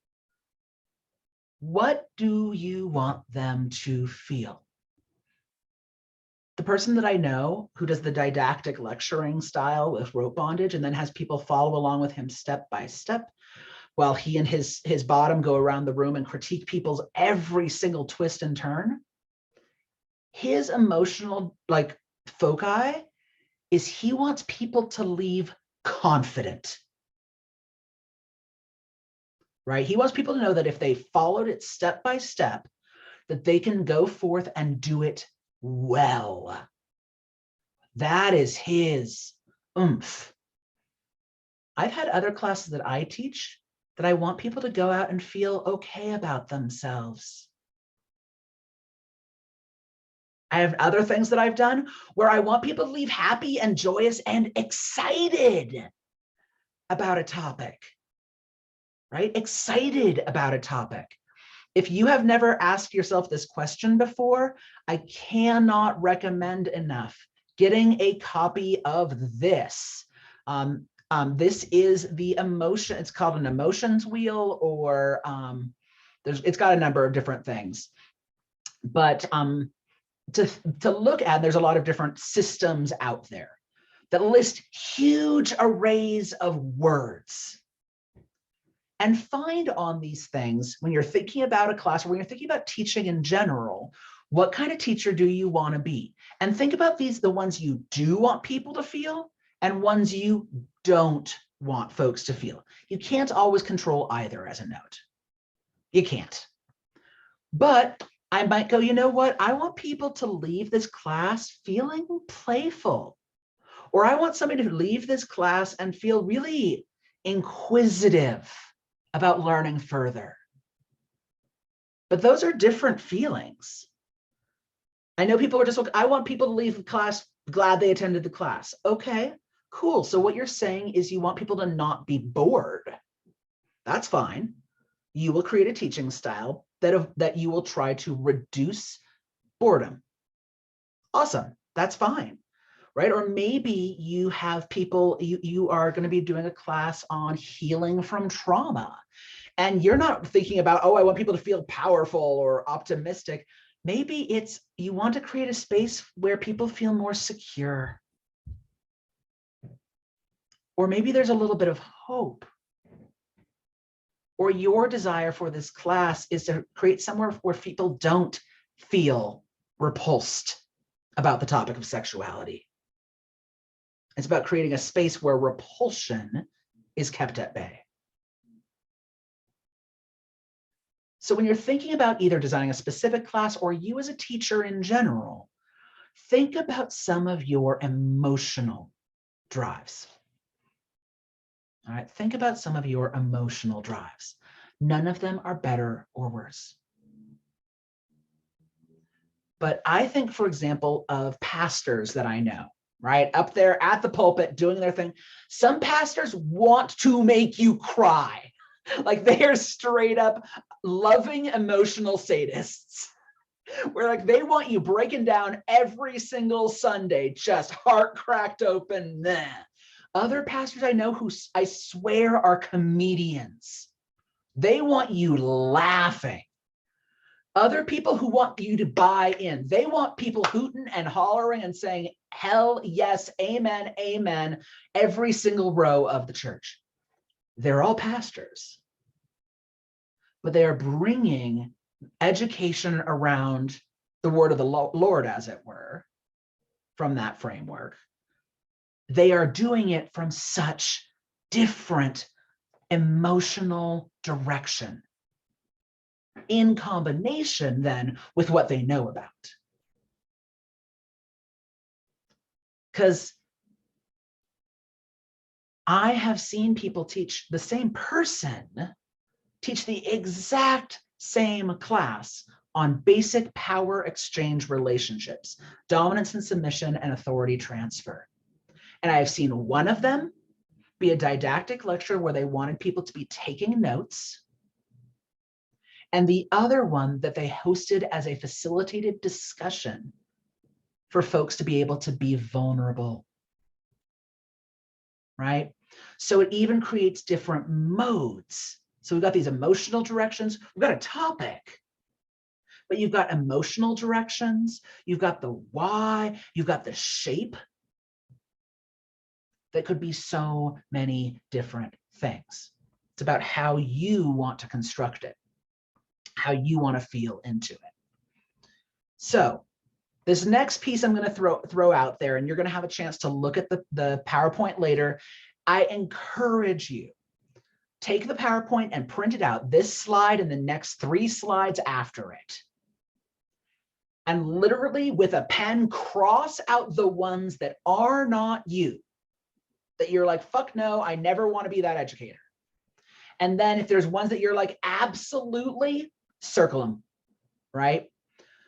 What do you want them to feel? The person that I know who does the didactic lecturing style with rope bondage and then has people follow along with him step by step, while he and his bottom go around the room and critique people's every single twist and turn, his emotional foci is he wants people to leave confident. Right? He wants people to know that if they followed it step by step, that they can go forth and do it well. That is his oomph. I've had other classes that I teach that I want people to go out and feel okay about themselves. I have other things that I've done where I want people to leave happy and joyous and excited about a topic, right? Excited about a topic. If you have never asked yourself this question before, I cannot recommend enough getting a copy of this. This is the emotion, it's called an emotions wheel, or it's got a number of different things. But to look at, there's a lot of different systems out there that list huge arrays of words. And find on these things when you're thinking about a class or when you're thinking about teaching in general, what kind of teacher do you want to be? And think about these, the ones you do want people to feel and ones you don't want folks to feel. You can't always control either as a note. You can't. But I might go, you know what? I want people to leave this class feeling playful. Or I want somebody to leave this class and feel really inquisitive about learning further. But those are different feelings. I know people are just like, I want people to leave the class glad they attended the class. Okay, cool. So what you're saying is you want people to not be bored. That's fine. You will create a teaching style that you will try to reduce boredom. Awesome. That's fine. Right? Or maybe you have people, you are going to be doing a class on healing from trauma. And you're not thinking about, oh, I want people to feel powerful or optimistic. Maybe it's you want to create a space where people feel more secure. Or maybe there's a little bit of hope. Or your desire for this class is to create somewhere where people don't feel repulsed about the topic of sexuality. It's about creating a space where repulsion is kept at bay. So when you're thinking about either designing a specific class or you as a teacher in general, think about some of your emotional drives. All right, think about some of your emotional drives. None of them are better or worse. But I think, for example, of pastors that I know, right? Up there at the pulpit doing their thing. Some pastors want to make you cry. Like they are straight up loving emotional sadists. Where like they want you breaking down every single Sunday, just heart cracked open. Nah. Other pastors I know who I swear are comedians. They want you laughing. Other people who want you to buy in. They want people hooting and hollering and saying, hell yes, amen, amen, every single row of the church. They're all pastors. But they are bringing education around the word of the Lord, as it were, from that framework. They are doing it from such different emotional direction in combination then with what they know about. Because I have seen people teach the same person, teach the exact same class on basic power exchange relationships, dominance and submission and authority transfer. And I have seen one of them be a didactic lecture where they wanted people to be taking notes, and the other one that they hosted as a facilitated discussion for folks to be able to be vulnerable, right? So it even creates different modes. So we've got these emotional directions, we've got a topic, but you've got emotional directions, you've got the why, you've got the shape. That could be so many different things. It's about how you want to construct it, how you want to feel into it. So this next piece I'm going to throw out there, and you're going to have a chance to look at the PowerPoint later. I encourage you, take the PowerPoint and print it out, this slide and the next 3 slides after it. And literally with a pen, cross out the ones that are not you. That you're like, fuck no, I never want to be that educator. And then if there's ones that you're like, absolutely, circle them, right?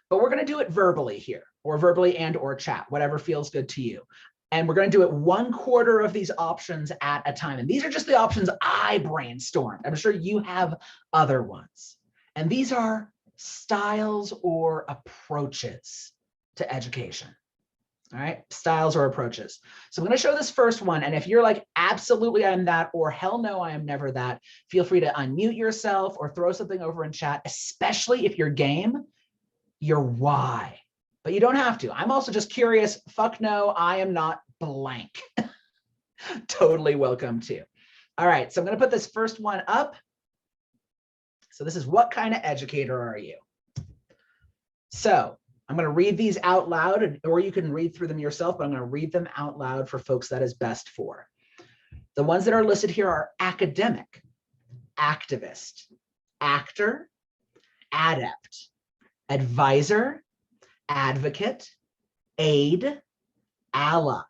But we're going to do it verbally here, or verbally and or chat, whatever feels good to you. And we're going to do it 1/4 of these options at a time. And these are just the options I brainstormed. I'm sure you have other ones. And these are styles or approaches to education. All right, styles or approaches. So I'm going to show this first one. And if you're like, absolutely, I'm that, or hell no, I am never that, feel free to unmute yourself or throw something over in chat, especially if you're game, your why. But you don't have to. I'm also just curious, fuck no, I am not blank. Totally welcome to. All right, so I'm going to put this first one up. So this is, what kind of educator are you? So I'm going to read these out loud, or you can read through them yourself, but I'm going to read them out loud for folks that is best for. The ones that are listed here are academic, activist, actor, adept, advisor, advocate, aid, ally,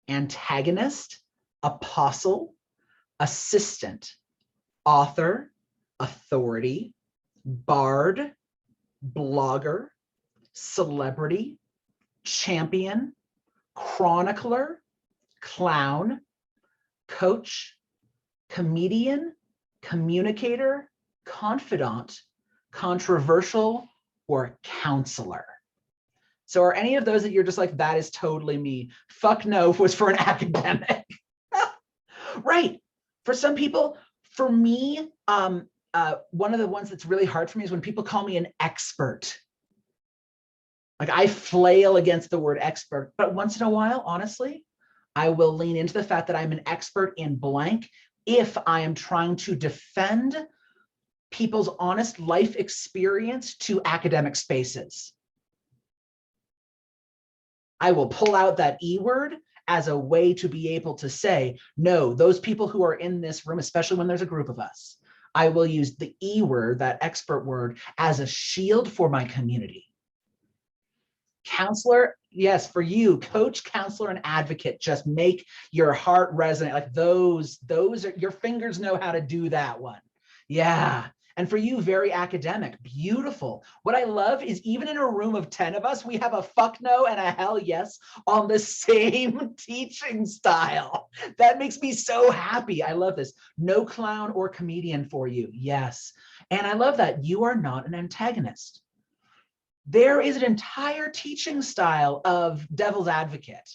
antagonist, apostle, assistant, author, authority, bard, blogger, celebrity, champion, chronicler, clown, coach, comedian, communicator, confidant, controversial, or counselor. So are any of those that you're just like, that is totally me? Fuck no was for an academic. Right. For some people, for me, one of the ones that's really hard for me is when people call me an expert. Like I flail against the word expert, but once in a while, honestly, I will lean into the fact that I'm an expert in blank if I am trying to defend people's honest life experience to academic spaces. I will pull out that E word as a way to be able to say, no, those people who are in this room, especially when there's a group of us, I will use the E word, that expert word, as a shield for my community. Counselor, yes, for you, coach, counselor, and advocate, just make your heart resonate. Like those are, your fingers know how to do that one. Yeah. And for you, very academic, beautiful. What I love is even in a room of 10 of us, we have a fuck no and a hell yes on the same teaching style. That makes me so happy. I love this. No clown or comedian for you. Yes. And I love that you are not an antagonist. There is an entire teaching style of devil's advocate,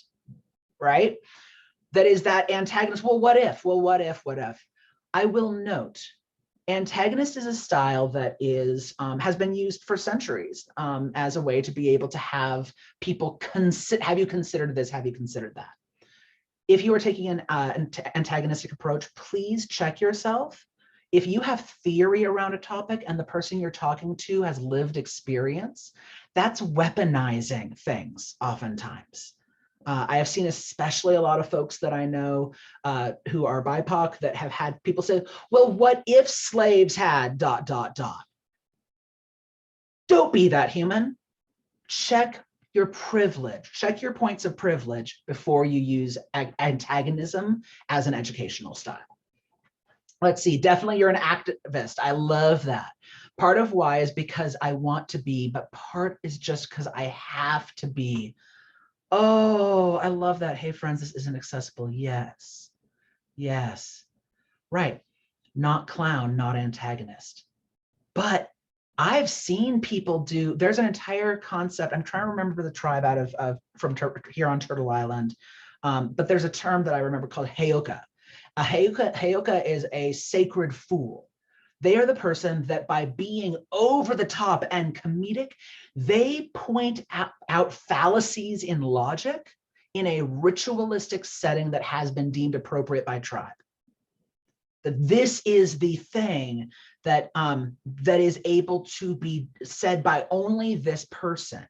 right? That is that antagonist. Well, what if? Well, what if? What if? I will note, antagonist is a style that is has been used for centuries as a way to be able to have people consider, have you considered this? Have you considered that? If you are taking an antagonistic approach, please check yourself. If you have theory around a topic and the person you're talking to has lived experience, that's weaponizing things oftentimes. I have seen especially a lot of folks that I know who are BIPOC that have had people say, well, what if slaves had ... Don't be that human. Check your privilege, check your points of privilege before you use antagonism as an educational style. Let's see, definitely you're an activist. I love that. Part of why is because I want to be, but part is just because I have to be. Oh, I love that. Hey, friends, this isn't accessible. Yes. Yes. Right. Not clown, not antagonist. But I've seen people do, there's an entire concept. I'm trying to remember the tribe out of from here on Turtle Island. But there's a term that I remember called heyoka. A heyoka is a sacred fool. They are the person that by being over the top and comedic, they point out fallacies in logic in a ritualistic setting that has been deemed appropriate by tribe. That this is the thing that, that is able to be said by only this person.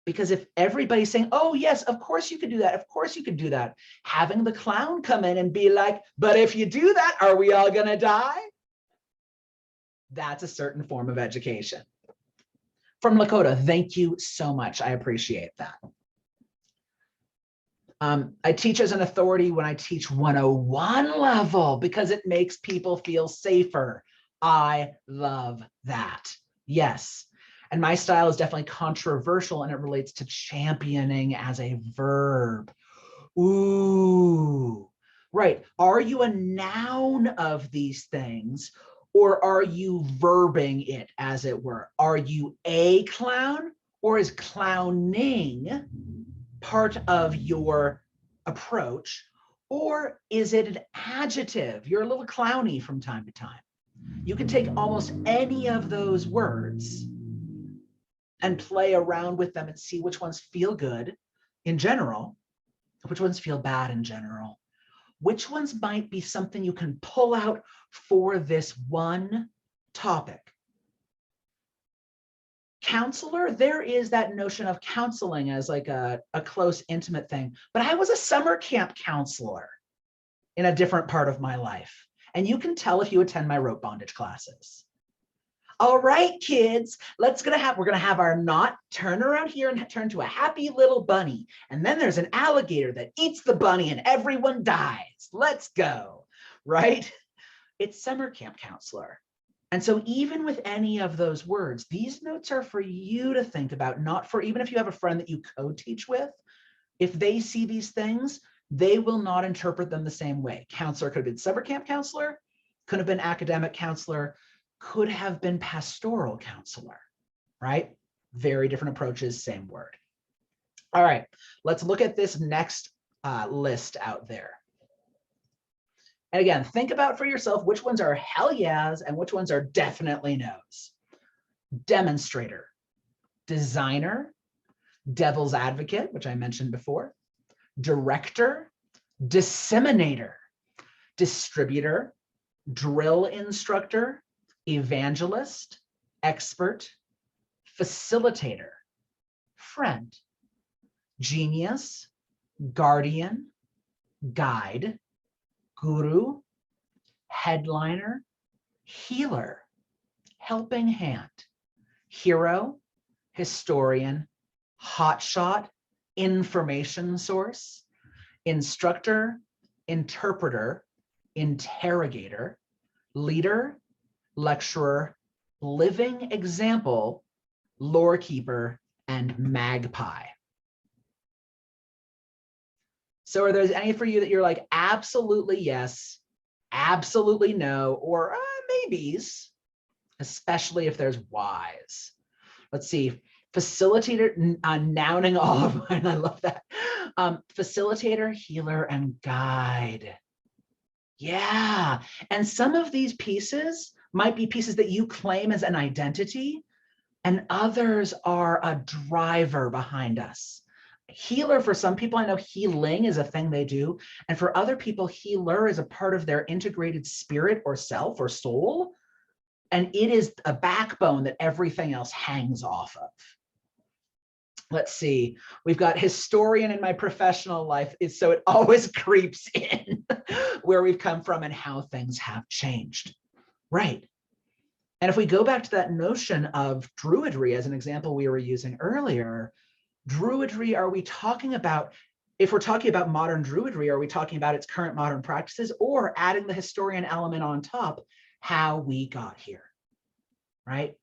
Because if everybody's saying, oh, yes, of course you could do that. Of course you could do that. Having the clown come in and be like, but if you do that, are we all going to die? That's a certain form of education. From Lakota, thank you so much. I appreciate that. I teach as an authority when I teach 101 level because it makes people feel safer. I love that. Yes. And my style is definitely controversial and it relates to championing as a verb. Ooh, right. Are you a noun of these things or are you verbing it, as it were? Are you a clown or is clowning part of your approach? Or is it an adjective? You're a little clowny from time to time. You can take almost any of those words and play around with them and see which ones feel good in general, which ones feel bad in general, which ones might be something you can pull out for this one topic. Counselor, there is that notion of counseling as like a close, intimate thing, but I was a summer camp counselor in a different part of my life. And you can tell if you attend my rope bondage classes. All right, kids, we're gonna have our knot turn around here and turn to a happy little bunny. And then there's an alligator that eats the bunny and everyone dies. Let's go, right? It's summer camp counselor. And so even with any of those words, these notes are for you to think about, not for, even if you have a friend that you co-teach with, if they see these things, they will not interpret them the same way. Counselor could have been summer camp counselor, could have been academic counselor, could have been pastoral counselor, right? Very different approaches, same word. All right, let's look at this next list out there. And again, think about for yourself which ones are hell yeahs and which ones are definitely no's. Demonstrator, designer, devil's advocate, which I mentioned before, director, disseminator, distributor, drill instructor, evangelist, expert, facilitator, friend, genius, guardian, guide, guru, headliner, healer, helping hand, hero, historian, hotshot, information source, instructor, interpreter, interrogator, leader, lecturer, living example, lore keeper, and magpie. So are there any for you that you're like, absolutely yes, absolutely no, or maybes, especially if there's whys? Let's see. Facilitator, nouning all of mine. I love that. Facilitator, healer, and guide. Yeah. And some of these pieces might be pieces that you claim as an identity, and others are a driver behind us. Healer, for some people, I know healing is a thing they do. And for other people, healer is a part of their integrated spirit or self or soul. And it is a backbone that everything else hangs off of. Let's see, we've got historian in my professional life, so it always creeps in where we've come from and how things have changed. Right. And if we go back to that notion of druidry as an example we were using earlier, druidry, are we talking about, if we're talking about modern druidry, are we talking about its current modern practices, or adding the historian element on top, how we got here, right?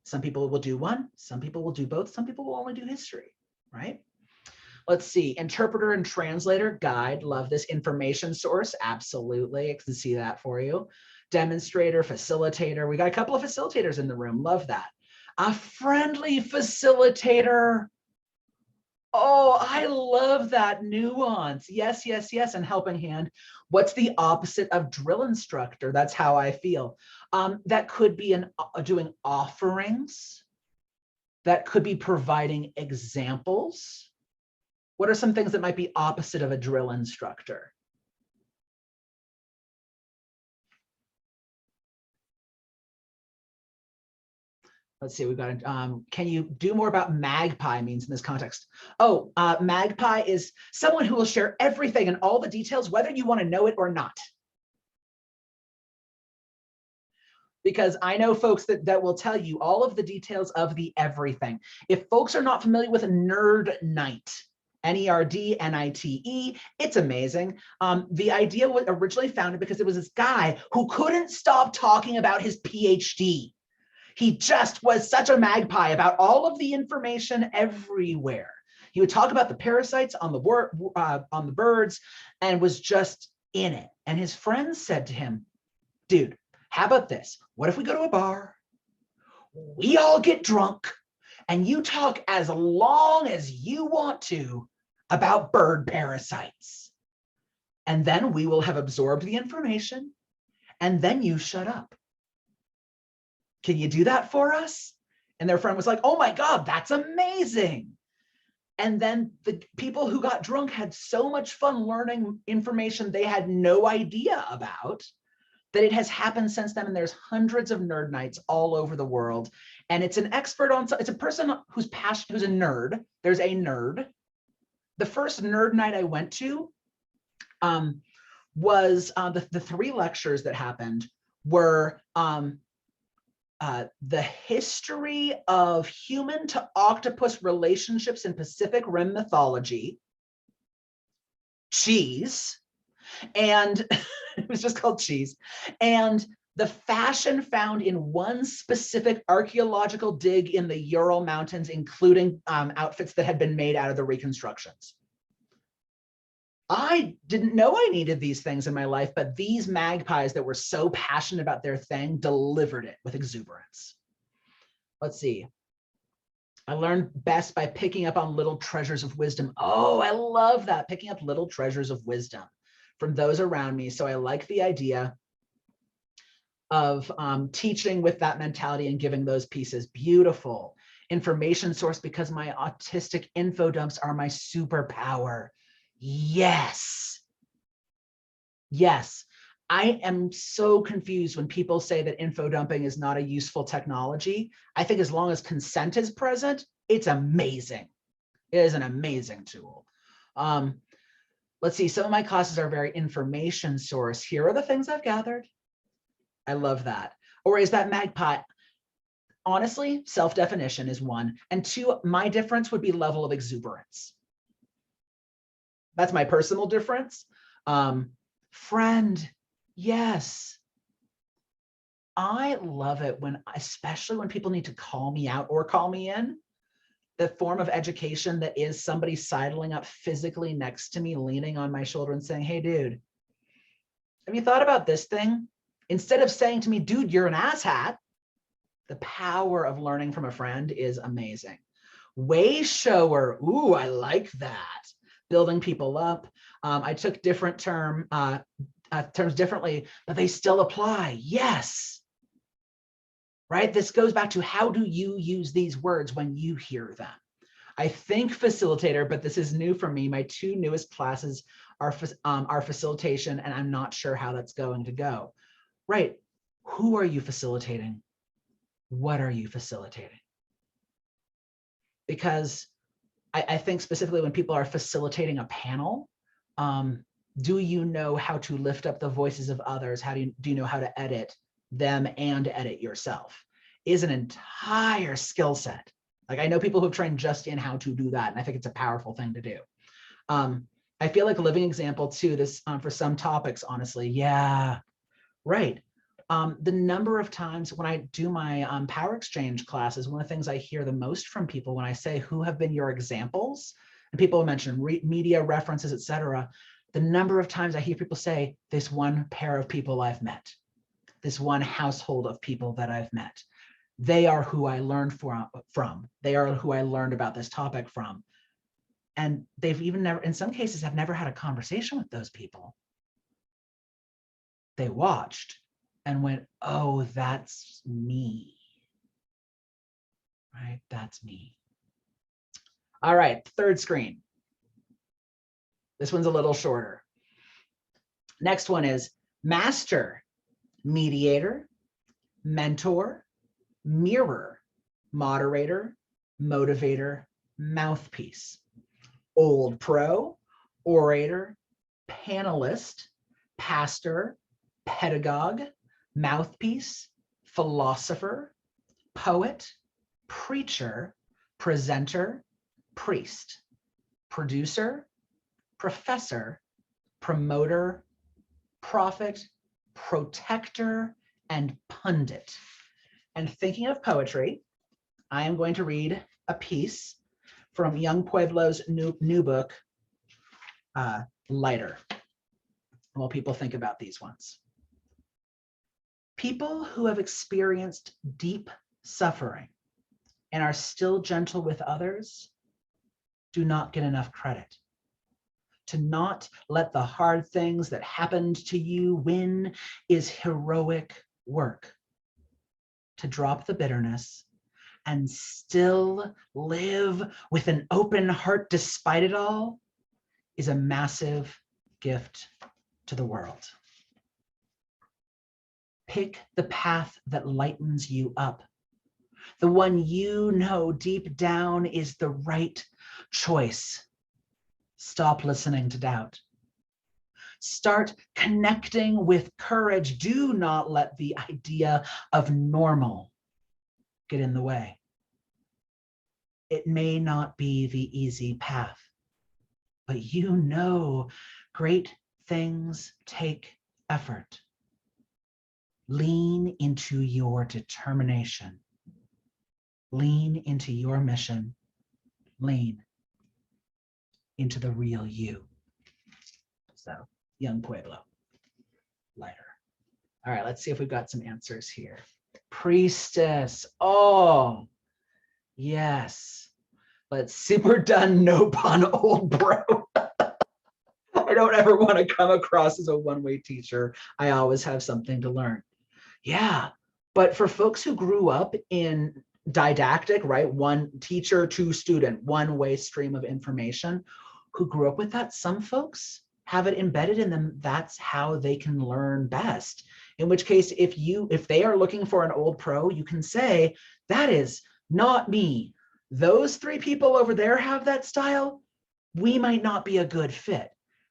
Some people will do one, some people will do both, some people will only do history, right? Let's see, interpreter and translator, guide, love this. Information source, absolutely, I can see that for you. Demonstrator, facilitator, we got a couple of facilitators in the room, love that. A friendly facilitator. Oh, I love that nuance. Yes, yes, yes. And helping hand. What's the opposite of drill instructor? That's how I feel. That could be doing offerings. That could be providing examples. What are some things that might be opposite of a drill instructor? Let's see, we've got, can you do more about magpie means in this context? Oh, magpie is someone who will share everything and all the details, whether you want to know it or not. Because I know folks that will tell you all of the details of the everything. If folks are not familiar with Nerd Night, Nerdnite, it's amazing. The idea was originally founded because it was this guy who couldn't stop talking about his PhD. He just was such a magpie about all of the information everywhere. He would talk about the parasites on the birds and was just in it. And his friends said to him, dude, how about this? What if we go to a bar, we all get drunk, and you talk as long as you want to about bird parasites. And then we will have absorbed the information, and then you shut up. Can you do that for us? And their friend was like, oh my God, that's amazing. And then the people who got drunk had so much fun learning information they had no idea about, that it has happened since then. And there's hundreds of nerd nights all over the world. And it's an expert on, it's a person who's passionate, who's a nerd. There's a nerd. The first nerd night I went to was the 3 lectures that happened were the history of human to octopus relationships in Pacific Rim mythology, cheese, and it was just called cheese, and The fashion found in one specific archaeological dig in the Ural Mountains, including outfits that had been made out of the reconstructions. I didn't know I needed these things in my life, but these magpies that were so passionate about their thing delivered it with exuberance. Let's see. I learned best by picking up on little treasures of wisdom. Oh, I love that, picking up little treasures of wisdom from those around me. So I like the idea of teaching with that mentality and giving those pieces. Beautiful. Information source, because my autistic info dumps are my superpower. Yes. Yes. I am so confused when people say that info dumping is not a useful technology. I think as long as consent is present, it's amazing. It is an amazing tool. Let's see, some of my classes are very information source. Here are the things I've gathered. I love that. Or is that magpie? Honestly, self-definition is one. And two, my difference would be level of exuberance. That's my personal difference. Friend, yes. I love it when, especially when people need to call me out or call me in, the form of education that is somebody sidling up physically next to me, leaning on my shoulder and saying, hey, dude, have you thought about this thing? Instead of saying to me, dude, you're an asshat, the power of learning from a friend is amazing. Way shower, ooh, I like that. Building people up. I took different terms differently, but they still apply. Yes. Right? This goes back to how do you use these words when you hear them? I think facilitator, but this is new for me. My two newest classes are facilitation, and I'm not sure how that's going to go. Right. Who are you facilitating? What are you facilitating? Because I think specifically when people are facilitating a panel, do you know how to lift up the voices of others? Do you know how to edit them and edit yourself? Is an entire skill set. Like, I know people who've trained just in how to do that, and I think it's a powerful thing to do. I feel like a living example too, this for some topics, honestly. Yeah, right. The number of times when I do my power exchange classes, one of the things I hear the most from people when I say, who have been your examples? And people mention media references, etc. The number of times I hear people say, this one pair of people I've met, this one household of people that I've met, they are who I learned from. They are who I learned about this topic from. And they've even never, in some cases, have never had a conversation with those people. They watched and went, oh, that's me. Right, that's me. All right, third screen. This one's a little shorter. Next one is master, mediator, mentor, mirror, moderator, motivator, mouthpiece. Old pro, orator, panelist, pastor, pedagogue, mouthpiece, philosopher, poet, preacher, presenter, priest, producer, professor, promoter, prophet, protector, and pundit. And thinking of poetry, I am going to read a piece from Young Pueblo's new book, Lighter, while people think about these ones. People who have experienced deep suffering and are still gentle with others do not get enough credit. To not let the hard things that happened to you win is heroic work. To drop the bitterness and still live with an open heart despite it all is a massive gift to the world. Pick the path that lightens you up, the one you know deep down is the right choice. Stop listening to doubt. Start connecting with courage. Do not let the idea of normal get in the way. It may not be the easy path, but you know great things take effort. Lean into your determination. Lean into your mission. Lean into the real you. So, young Pueblo, lighter. All right, let's see if we've got some answers here. Priestess, oh, yes. Let's see, we're done, no pun, old bro. I don't ever want to come across as a one-way teacher. I always have something to learn. Yeah, but for folks who grew up in didactic, right? One teacher to student, one-way stream of information, who grew up with that, some folks have it embedded in them. That's how they can learn best. In which case, if they are looking for an old pro, you can say, that is not me. Those three people over there have that style. We might not be a good fit.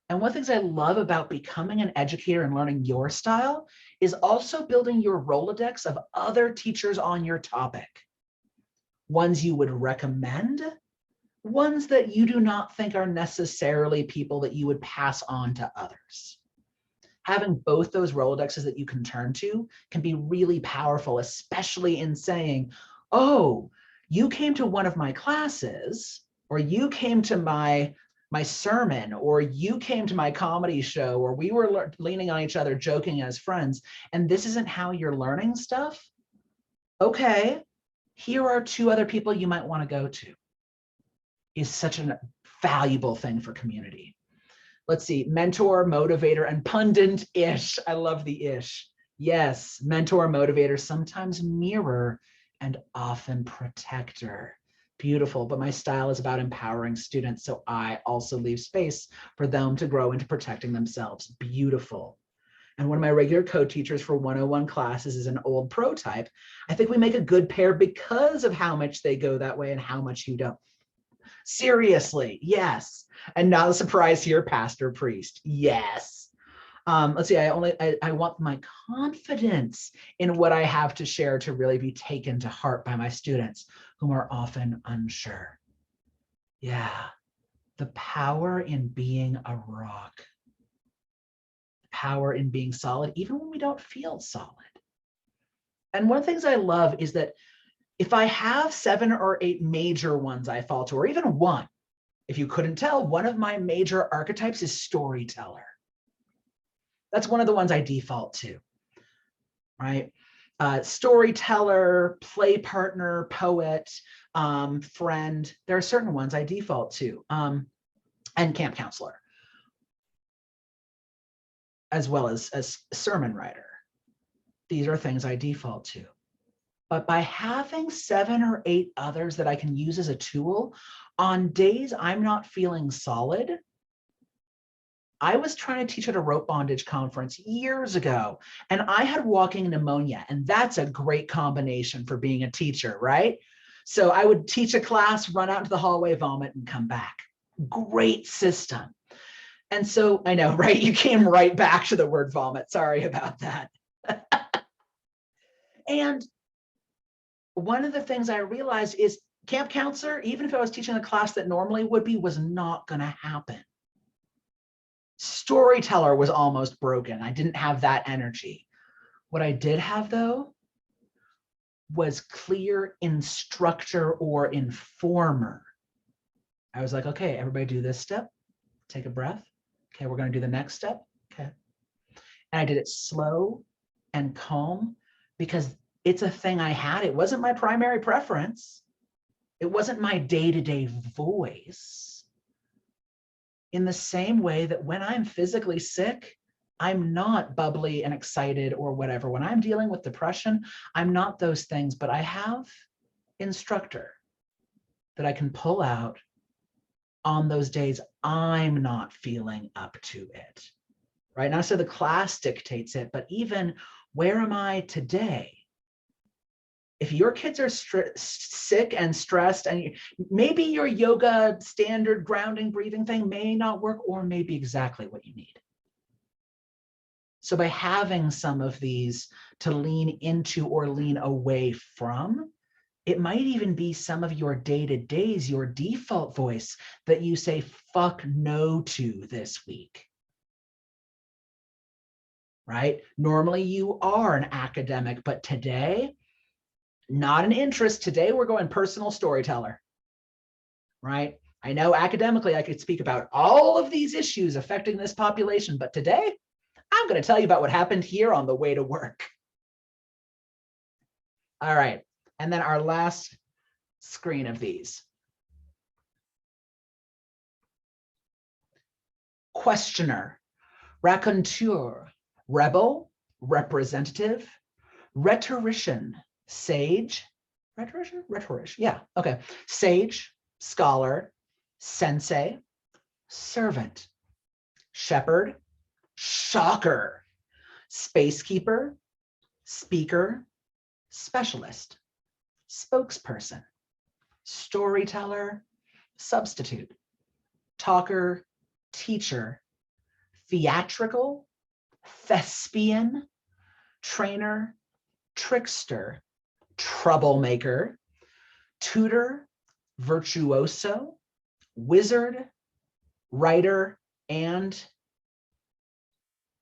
And one of the things I love about becoming an educator and learning your style is also building your Rolodex of other teachers on your topic. Ones you would recommend, ones that you do not think are necessarily people that you would pass on to others. Having both those Rolodexes that you can turn to can be really powerful, especially in saying, oh, you came to one of my classes, or you came to my sermon, or you came to my comedy show, or we were leaning on each other, joking as friends, and this isn't how you're learning stuff. Okay, here are two other people you might want to go to. Is such a valuable thing for community. Let's see, mentor, motivator, and pundit-ish. I love the ish. Yes, mentor, motivator, sometimes mirror, and often protector. Beautiful, but my style is about empowering students, so I also leave space for them to grow into protecting themselves. Beautiful. And one of my regular co-teachers for 101 classes is an old pro type. I think we make a good pair because of how much they go that way and how much you don't. Seriously, yes. And not a surprise here, pastor, priest. Yes. Let's see, I want my confidence in what I have to share to really be taken to heart by my students, whom are often unsure. Yeah, the power in being a rock. Power in being solid, even when we don't feel solid. And one of the things I love is that if I have 7 or 8 major ones I fall to, or even one, if you couldn't tell, one of my major archetypes is storyteller. That's one of the ones I default to, right? Storyteller, play partner, poet, friend. There are certain ones I default to, and camp counselor, as well as sermon writer. These are things I default to. But by having 7 or 8 others that I can use as a tool, on days I'm not feeling solid. I was trying to teach at a rope bondage conference years ago, and I had walking pneumonia, and that's a great combination for being a teacher, right? So I would teach a class, run out into the hallway, vomit, and come back. Great system. And so I know, right? You came right back to the word vomit. Sorry about that. And one of the things I realized is camp counselor, even if I was teaching a class that normally would be, was not going to happen. Storyteller was almost broken. I didn't have that energy. What I did have, though, was clear instructor or informer. I was like, okay, everybody do this step. Take a breath. Okay, we're going to do the next step. Okay. And I did it slow and calm because it's a thing I had. It wasn't my primary preference. It wasn't my day-to-day voice. In the same way that when I'm physically sick, I'm not bubbly and excited or whatever. When I'm dealing with depression, I'm not those things, but I have instructor that I can pull out on those days I'm not feeling up to it. Right now, so the class dictates it, but even where am I today? If your kids are sick and stressed, and maybe your yoga standard grounding breathing thing may not work, or may be exactly what you need. So by having some of these to lean into or lean away from, it might even be some of your day-to-days, your default voice that you say fuck no to this week. right? Normally you are an academic, but today, not an interest. Today we're going personal storyteller, right? I know academically I could speak about all of these issues affecting this population, but today I'm going to tell you about what happened here on the way to work. All right, and then our last screen of these. Questioner, raconteur, rebel, representative, rhetorician, sage, rhetorician, yeah, okay. Sage, scholar, sensei, servant, shepherd, shocker, spacekeeper, speaker, specialist, spokesperson, storyteller, substitute, talker, teacher, theatrical, thespian, trainer, trickster, troublemaker, tutor, virtuoso, wizard, writer, and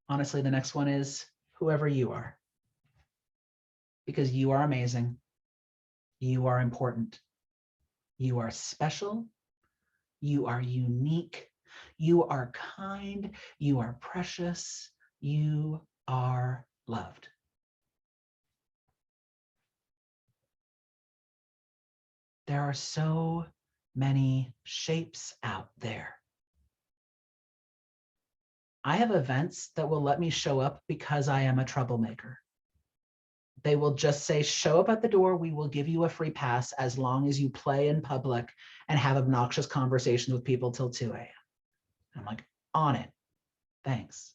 honestly, the next one is whoever you are. Because you are amazing. You are important. You are special. You are unique. You are kind. You are precious. You are loved. There are so many shapes out there. I have events that will let me show up because I am a troublemaker. They will just say, show up at the door, we will give you a free pass as long as you play in public and have obnoxious conversations with people till 2 a.m. I'm like, on it, thanks.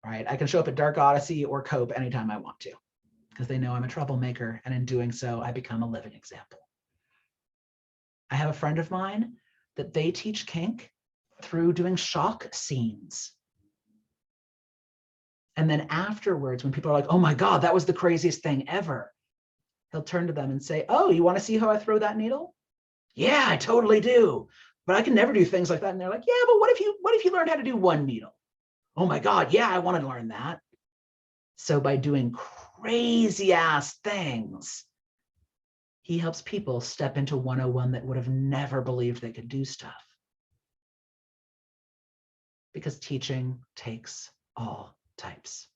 Right, I can show up at Dark Odyssey or Cope anytime I want to, because they know I'm a troublemaker, and in doing so, I become a living example. I have a friend of mine that they teach kink through doing shock scenes. And then afterwards, when people are like, oh my God, that was the craziest thing ever, he'll turn to them and say, oh, you want to see how I throw that needle? Yeah, I totally do. But I can never do things like that. And they're like, yeah, but what if you learned how to do one needle? Oh my God, yeah, I want to learn that. So by doing crazy ass things, he helps people step into 101 that would have never believed they could do stuff. Because teaching takes all types,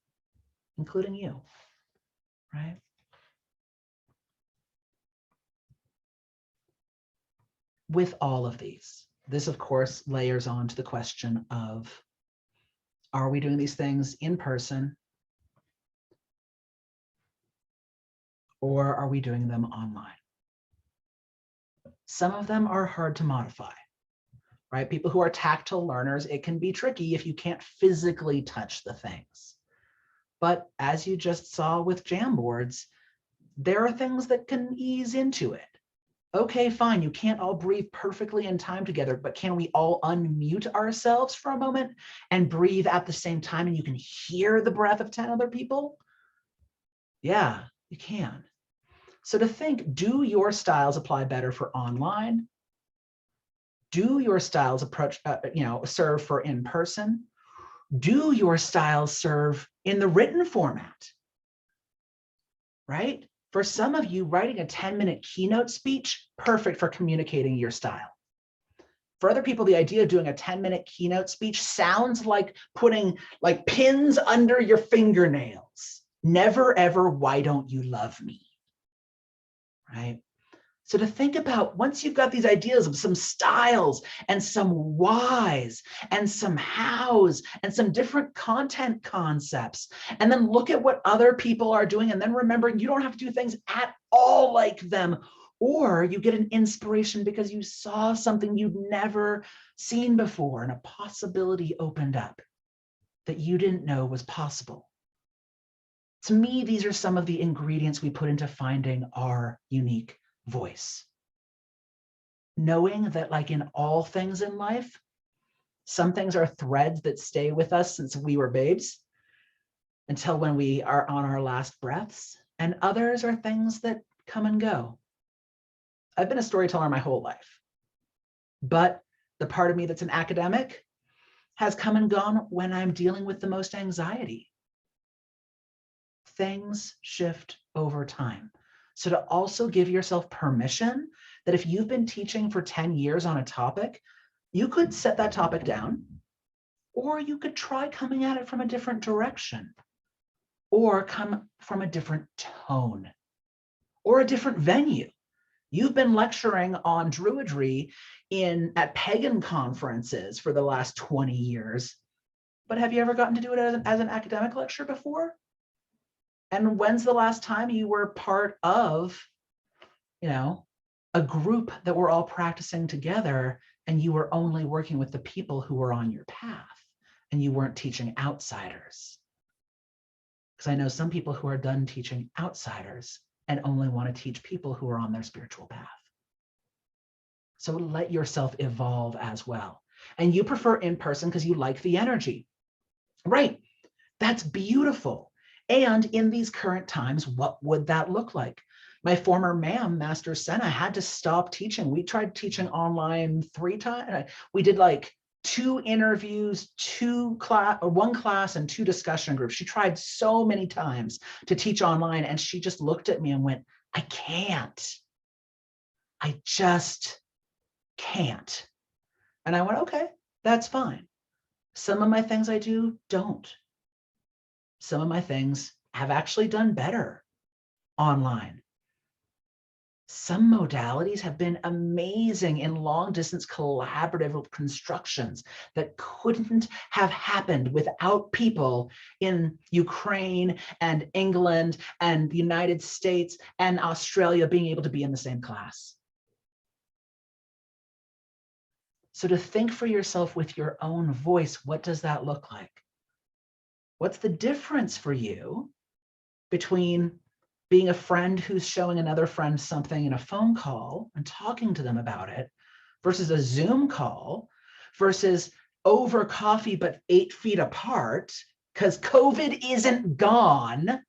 including you, right? With all of these, this of course layers on to the question of, are we doing these things in person or are we doing them online? Some of them are hard to modify, right? People who are tactile learners, it can be tricky if you can't physically touch the things. But as you just saw with Jamboards, there are things that can ease into it. Okay, fine, you can't all breathe perfectly in time together, but can we all unmute ourselves for a moment and breathe at the same time and you can hear the breath of 10 other people? Yeah, you can. So to think, do your styles apply better for online? Do your styles serve for in person? Do your styles serve in the written format? Right? For some of you, writing a 10-minute keynote speech, perfect for communicating your style. For other people, the idea of doing a 10-minute keynote speech sounds like putting like pins under your fingernails. Never ever, why don't you love me? Right? So to think about, once you've got these ideas of some styles and some whys and some hows and some different content concepts, and then look at what other people are doing, and then remembering you don't have to do things at all like them, or you get an inspiration because you saw something you'd never seen before and a possibility opened up that you didn't know was possible. To me, these are some of the ingredients we put into finding our unique voice. Knowing that, like in all things in life, some things are threads that stay with us since we were babes until when we are on our last breaths, and others are things that come and go. I've been a storyteller my whole life, but the part of me that's an academic has come and gone when I'm dealing with the most anxiety. Things shift over time. So to also give yourself permission that if you've been teaching for 10 years on a topic, you could set that topic down, or you could try coming at it from a different direction, or come from a different tone, or a different venue. You've been lecturing on Druidry at pagan conferences for the last 20 years, but have you ever gotten to do it as an academic lecture before? And when's the last time you were part of, a group that we're all practicing together, and you were only working with the people who were on your path and you weren't teaching outsiders? Because I know some people who are done teaching outsiders and only want to teach people who are on their spiritual path. So let yourself evolve as well. And you prefer in person because you like the energy, right? That's beautiful. And in these current times, what would that look like? My former ma'am, Master Senna, had to stop teaching. We tried teaching online 3 times. We did like 2 interviews, 1 class and 2 discussion groups. She tried so many times to teach online, and she just looked at me and went, I can't. I just can't. And I went, okay, that's fine. Some of my things I do don't. Some of my things have actually done better online. Some modalities have been amazing in long distance collaborative constructions that couldn't have happened without people in Ukraine and England and the United States and Australia being able to be in the same class. So to think for yourself with your own voice, what does that look like? What's the difference for you between being a friend who's showing another friend something in a phone call and talking to them about it versus a Zoom call versus over coffee but 8 feet apart because COVID isn't gone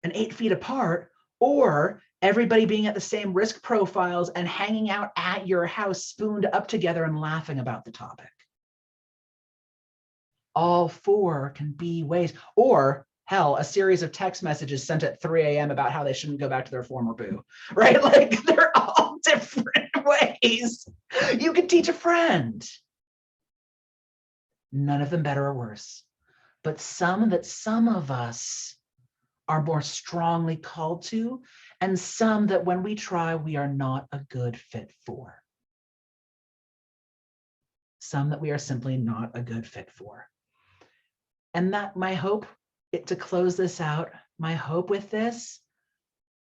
and 8 feet apart, or everybody being at the same risk profiles and hanging out at your house spooned up together and laughing about the topic? All 4 can be ways, or hell, a series of text messages sent at 3 a.m. about how they shouldn't go back to their former boo, right? Like they're all different ways you could teach a friend. None of them better or worse, but some that some of us are more strongly called to, and some that when we try, we are not a good fit for. Some that we are simply not a good fit for. And that my hope, to close this out, my hope with this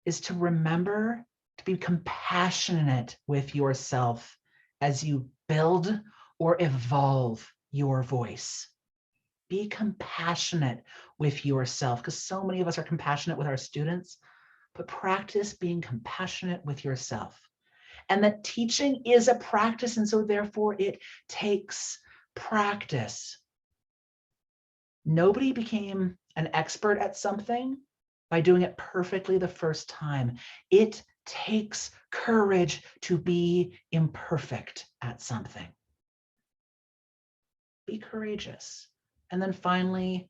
is to remember to be compassionate with yourself as you build or evolve your voice. Be compassionate with yourself, because so many of us are compassionate with our students, but practice being compassionate with yourself. And that teaching is a practice, and so therefore it takes practice. Nobody became an expert at something by doing it perfectly the first time. It takes courage to be imperfect at something. Be courageous. And then finally,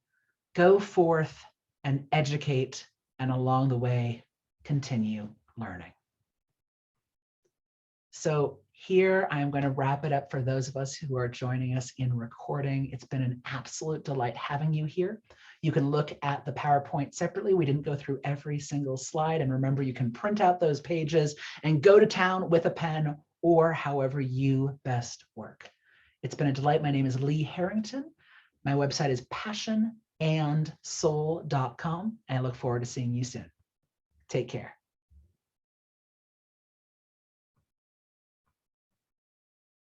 go forth and educate, and along the way, continue learning. So here, I'm going to wrap it up for those of us who are joining us in recording. It's been an absolute delight having you here. You can look at the PowerPoint separately. We didn't go through every single slide. And remember, you can print out those pages and go to town with a pen, or however you best work. It's been a delight. My name is Lee Harrington. My website is passionandsoul.com, and I look forward to seeing you soon. Take care.